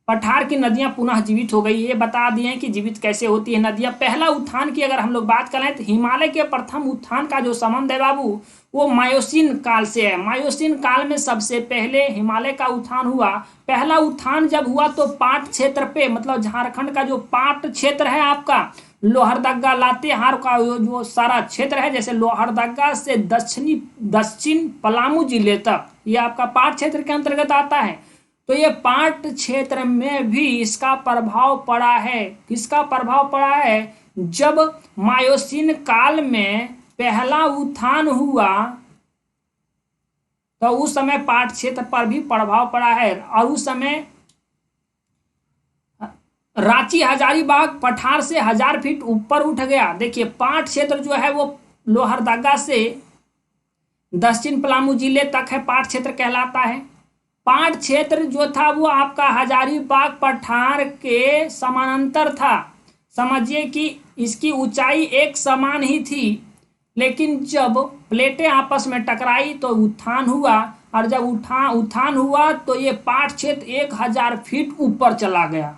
पठार की नदियां पुनः जीवित हो गई। ये बता दिए कि जीवित कैसे होती है नदियां। पहला उत्थान की अगर हम लोग बात करें तो हिमालय के प्रथम उत्थान का जो संबंध है बाबू वो मायोसीन काल से है। मायोसीन काल में सबसे पहले हिमालय का उत्थान हुआ। पहला उत्थान जब हुआ तो पाट क्षेत्र पे, मतलब झारखंड का जो पाट क्षेत्र है आपका, लोहरदगा लातेहार का जो सारा क्षेत्र है, जैसे लोहरदगा से दक्षिण पलामू जिले तक, ये आपका पाट क्षेत्र के अंतर्गत आता है। तो ये पाट क्षेत्र में भी इसका प्रभाव पड़ा है। किसका प्रभाव पड़ा है? जब मायोसीन काल में पहला उत्थान हुआ तो उस समय पाट क्षेत्र पर भी प्रभाव पड़ा है, और उस समय रांची हजारीबाग पठार से 1000 फीट ऊपर उठ गया। देखिए पाट क्षेत्र जो है वो लोहरदगा से दक्षिण पलामू जिले तक है, पाट क्षेत्र कहलाता है। पाट क्षेत्र जो था वो आपका हजारीबाग पठार के समानांतर था। समझिए कि इसकी ऊंचाई एक समान ही थी, लेकिन जब प्लेटें आपस में टकराई तो उत्थान हुआ, और जब उत्थान हुआ तो ये पाट क्षेत्र 1000 फीट ऊपर चला गया।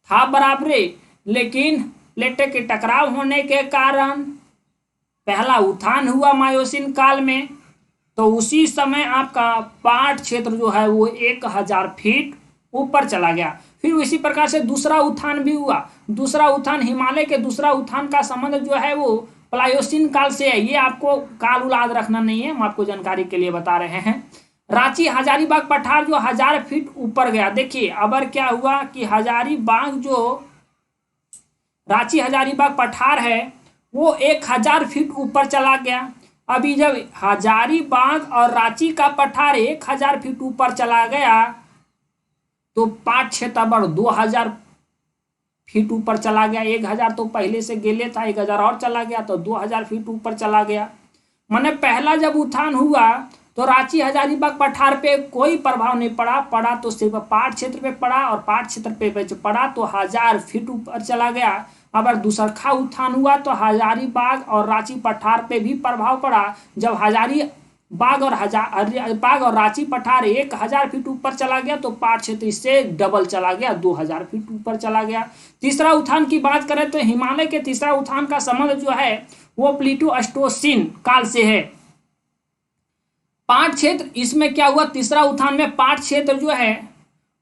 था बराबरे, लेकिन प्लेटें के टकराव होने के कारण पहला उत्थान हुआ मायोसीन काल में, तो उसी समय आपका पाट क्षेत्र जो है वो 1000 फीट ऊपर चला गया। फिर इसी प्रकार से दूसरा उत्थान भी हुआ। दूसरा उत्थान, हिमालय के दूसरा उत्थान का संबंध जो है वो प्लायोसीन काल से है। ये आपको काल याद रखना नहीं है, हम आपको जानकारी के लिए बता रहे हैं। रांची हजारीबाग पठार जो 1000 फीट ऊपर गया। देखिए अबर क्या हुआ कि हजारीबाग जो रांची हजारीबाग पठार है वो 1000 फीट ऊपर चला गया। अभी जब हजारीबाग और रांची का पठार 1000 फीट ऊपर चला गया तो पाट क्षेत्र अबर 2000 फीट ऊपर चला गया। 1000 तो पहले से गेले था, 1000 और चला गया तो 2000 फीट ऊपर चला गया। मैंने पहला जब उत्थान हुआ तो रांची हजारीबाग पठार पे कोई प्रभाव नहीं पड़ा तो सिर्फ पाट क्षेत्र पे पड़ा, और पाट क्षेत्र पे पड़ा तो 1000 फीट ऊपर चला गया। अगर दूसरखा उत्थान हुआ तो हजारीबाग और रांची पठार पे भी प्रभाव पड़ा। जब हजारीबाग और रांची पठार 1000 फीट ऊपर चला गया तो पाट क्षेत्र इससे डबल चला गया, 2000 फीट ऊपर चला गया। तीसरा उत्थान की बात करें तो हिमालय के तीसरा उत्थान का संबंध जो है वो प्लीटोस्टोसीन काल से है। पाट क्षेत्र इसमें क्या हुआ, तीसरा उत्थान में पाट क्षेत्र जो है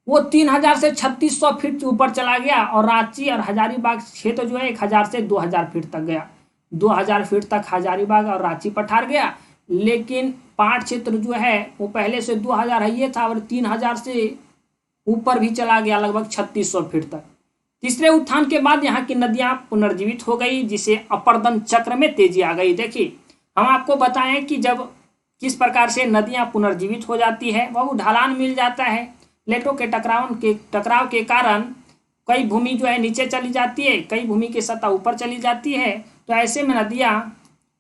वो 3000 से 3600 फीट ऊपर चला गया, और रांची और हजारीबाग क्षेत्र जो है 1000 से 2000 फीट तक गया। 2000 फीट तक हजारीबाग और रांची पठार गया, लेकिन पाट क्षेत्र जो है वो पहले से 2000 है ये था और 3000 से ऊपर भी चला गया, लगभग 3600 फीट तक। तीसरे उत्थान के बाद यहाँ की नदियां पुनर्जीवित हो गई, जिसे अपर्दन चक्र में तेजी आ गई। देखिए हम आपको बताएं कि जब किस प्रकार से नदियां पुनर्जीवित हो जाती है, वह ढलान मिल जाता है, प्लेटों के टकराव के कारण कई भूमि जो है नीचे चली जाती है, कई भूमि की सतह ऊपर चली जाती है। तो ऐसे में नदियां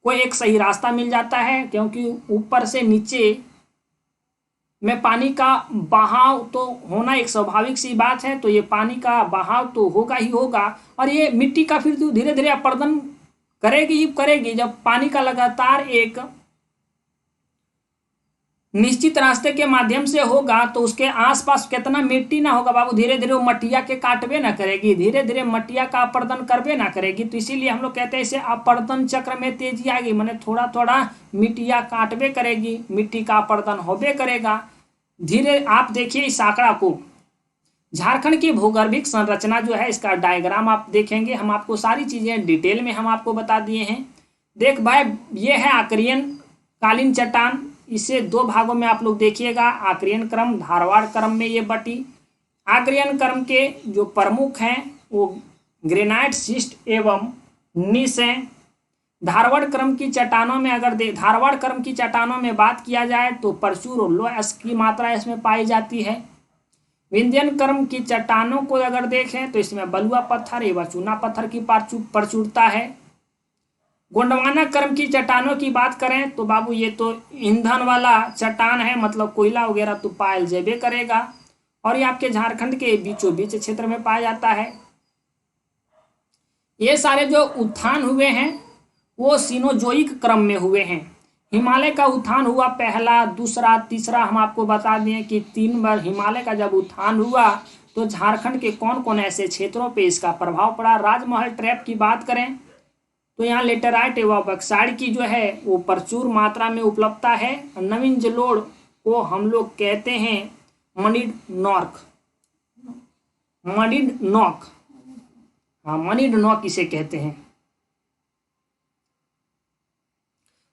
को एक सही रास्ता मिल जाता है, क्योंकि ऊपर से नीचे में पानी का बहाव तो होना एक स्वाभाविक सी बात है, तो ये पानी का बहाव तो होगा ही होगा, और ये मिट्टी का फिर धीरे धीरे अपर्दन करेगी। जब पानी का लगातार एक निश्चित रास्ते के माध्यम से होगा तो उसके आसपास कितना मिट्टी ना होगा बाबू, धीरे धीरे वो मटिया के काटबे ना करेगी, धीरे धीरे मटिया का अपर्दन करबे ना करेगी। तो इसीलिए हम लोग कहते हैं इसे अपर्दन चक्र में तेजी आएगी, माने थोड़ा थोड़ा मिट्टिया काटबे करेगी, मिट्टी का अपर्दन होबे करेगा धीरे। आप देखिए इस आंकड़ा को, झारखंड की भूगर्भिक संरचना जो है इसका डायग्राम आप देखेंगे, हम आपको सारी चीजें डिटेल में हम आपको बता दिए हैं। देख भाई ये है आक्रियन कालीन चट्टान, इसे दो भागों में आप लोग देखिएगा, आक्रियन क्रम धारवाड़ क्रम में ये बटी। आक्रियन क्रम के जो प्रमुख हैं वो ग्रेनाइट शिस्ट एवं नीस हैं। धारवाड़ क्रम की चट्टानों में बात किया जाए तो प्रचुर लोह की मात्रा इसमें पाई जाती है। विंध्यन क्रम की चट्टानों को अगर देखें तो इसमें बलुआ पत्थर एवं चूना पत्थर की प्रचुरता है। गोंडवाना क्रम की चट्टानों की बात करें तो बाबू ये तो ईंधन वाला चट्टान है, मतलब कोयला वगैरह तो पायल जेबे करेगा, और ये आपके झारखंड के बीचों बीच क्षेत्र में पाया जाता है। ये सारे जो उत्थान हुए हैं वो सीनोजोइक क्रम में हुए हैं। हिमालय का उत्थान हुआ पहला, दूसरा, तीसरा, हम आपको बता दें कि 3 बार हिमालय का जब उत्थान हुआ तो झारखंड के कौन कौन ऐसे क्षेत्रों पे इसका प्रभाव पड़ा। राजमहल ट्रैप की बात करें तो यहाँ लेटेराइट एवं बक्साइड की जो है वो प्रचुर मात्रा में उपलब्धता है। नवीन जलोढ़ को हम लोग कहते हैं मनिड नॉक इसे कहते हैं।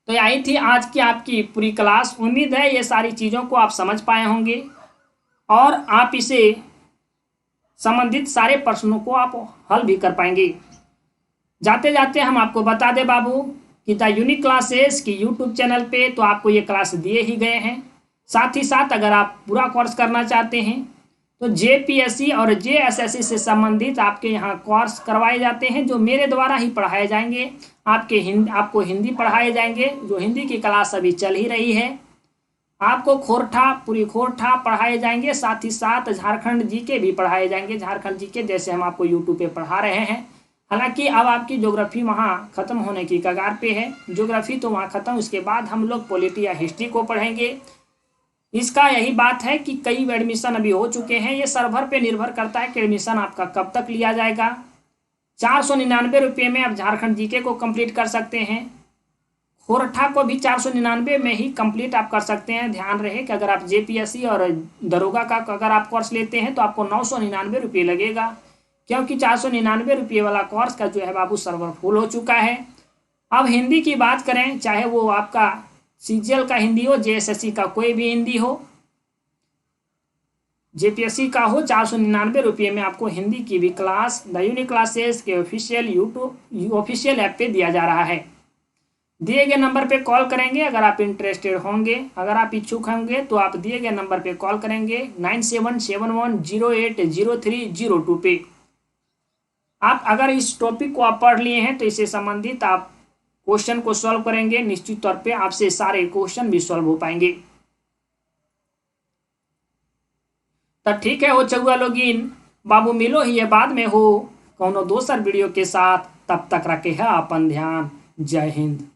तो यही थी आज की आपकी पूरी क्लास। उम्मीद है ये सारी चीज़ों को आप समझ पाए होंगे और आप इसे संबंधित सारे प्रश्नों को आप हल भी कर पाएंगे। जाते जाते हम आपको बता दें बाबू कि द यूनिक क्लासेस की यूट्यूब चैनल पे तो आपको ये क्लास दिए ही गए हैं। साथ ही साथ अगर आप पूरा कोर्स करना चाहते हैं तो जेपीएससी और जेएसएससी से संबंधित आपके यहाँ कोर्स करवाए जाते हैं, जो मेरे द्वारा ही पढ़ाए जाएंगे। आपको हिंदी पढ़ाए जाएंगे, जो हिंदी की क्लास अभी चल ही रही है। आपको पूरी खोरठा पढ़ाए जाएंगे, साथ ही साथ झारखंड जीके भी पढ़ाए जाएंगे। झारखंड जीके जैसे हम आपको यूट्यूब पे पढ़ा रहे हैं। हालांकि अब आपकी ज्योग्राफी वहाँ ख़त्म होने की कगार पे है, ज्योग्राफी तो वहाँ ख़त्म, उसके बाद हम लोग पॉलिटी या हिस्ट्री को पढ़ेंगे। इसका यही बात है कि कई एडमिशन अभी हो चुके हैं, ये सर्वर पे निर्भर करता है कि एडमिशन आपका कब तक लिया जाएगा। 499 रुपये में आप झारखंड जीके को कंप्लीट कर सकते हैं, खोरठा को भी 499 में ही कंप्लीट आप कर सकते हैं। ध्यान रहे कि अगर आप जेपीएससी और दरोगा का अगर आप कोर्स लेते हैं तो आपको 999 रुपये लगेगा, क्योंकि 499 रुपये वाला कोर्स का जो है बाबू सर्वर फुल हो चुका है। अब हिंदी की बात करें, चाहे वो आपका सीजीएल का हिंदी हो, जेएसएससी का कोई भी हिंदी हो, जेपीएससी का हो, 499 रुपये में आपको हिंदी की भी क्लास द यूनिक क्लासेस के ऑफिशियल यूट्यूब ऑफिशियल ऐप पे दिया जा रहा है। दिए गए नंबर पे कॉल करेंगे अगर आप इंटरेस्टेड होंगे। अगर आप इच्छुक होंगे तो आप दिए गए नंबर पे कॉल करेंगे 9771080302 पे। आप अगर इस टॉपिक को आप पढ़ लिए हैं तो इससे संबंधित आप क्वेश्चन को सॉल्व करेंगे, निश्चित तौर पे आपसे सारे क्वेश्चन भी सॉल्व हो पाएंगे। तो ठीक है, हो चौआ लोगिन बाबू, मिलो ही ये बाद में हो कोनो दोसर वीडियो के साथ। तब तक रखे है अपन ध्यान। जय हिंद।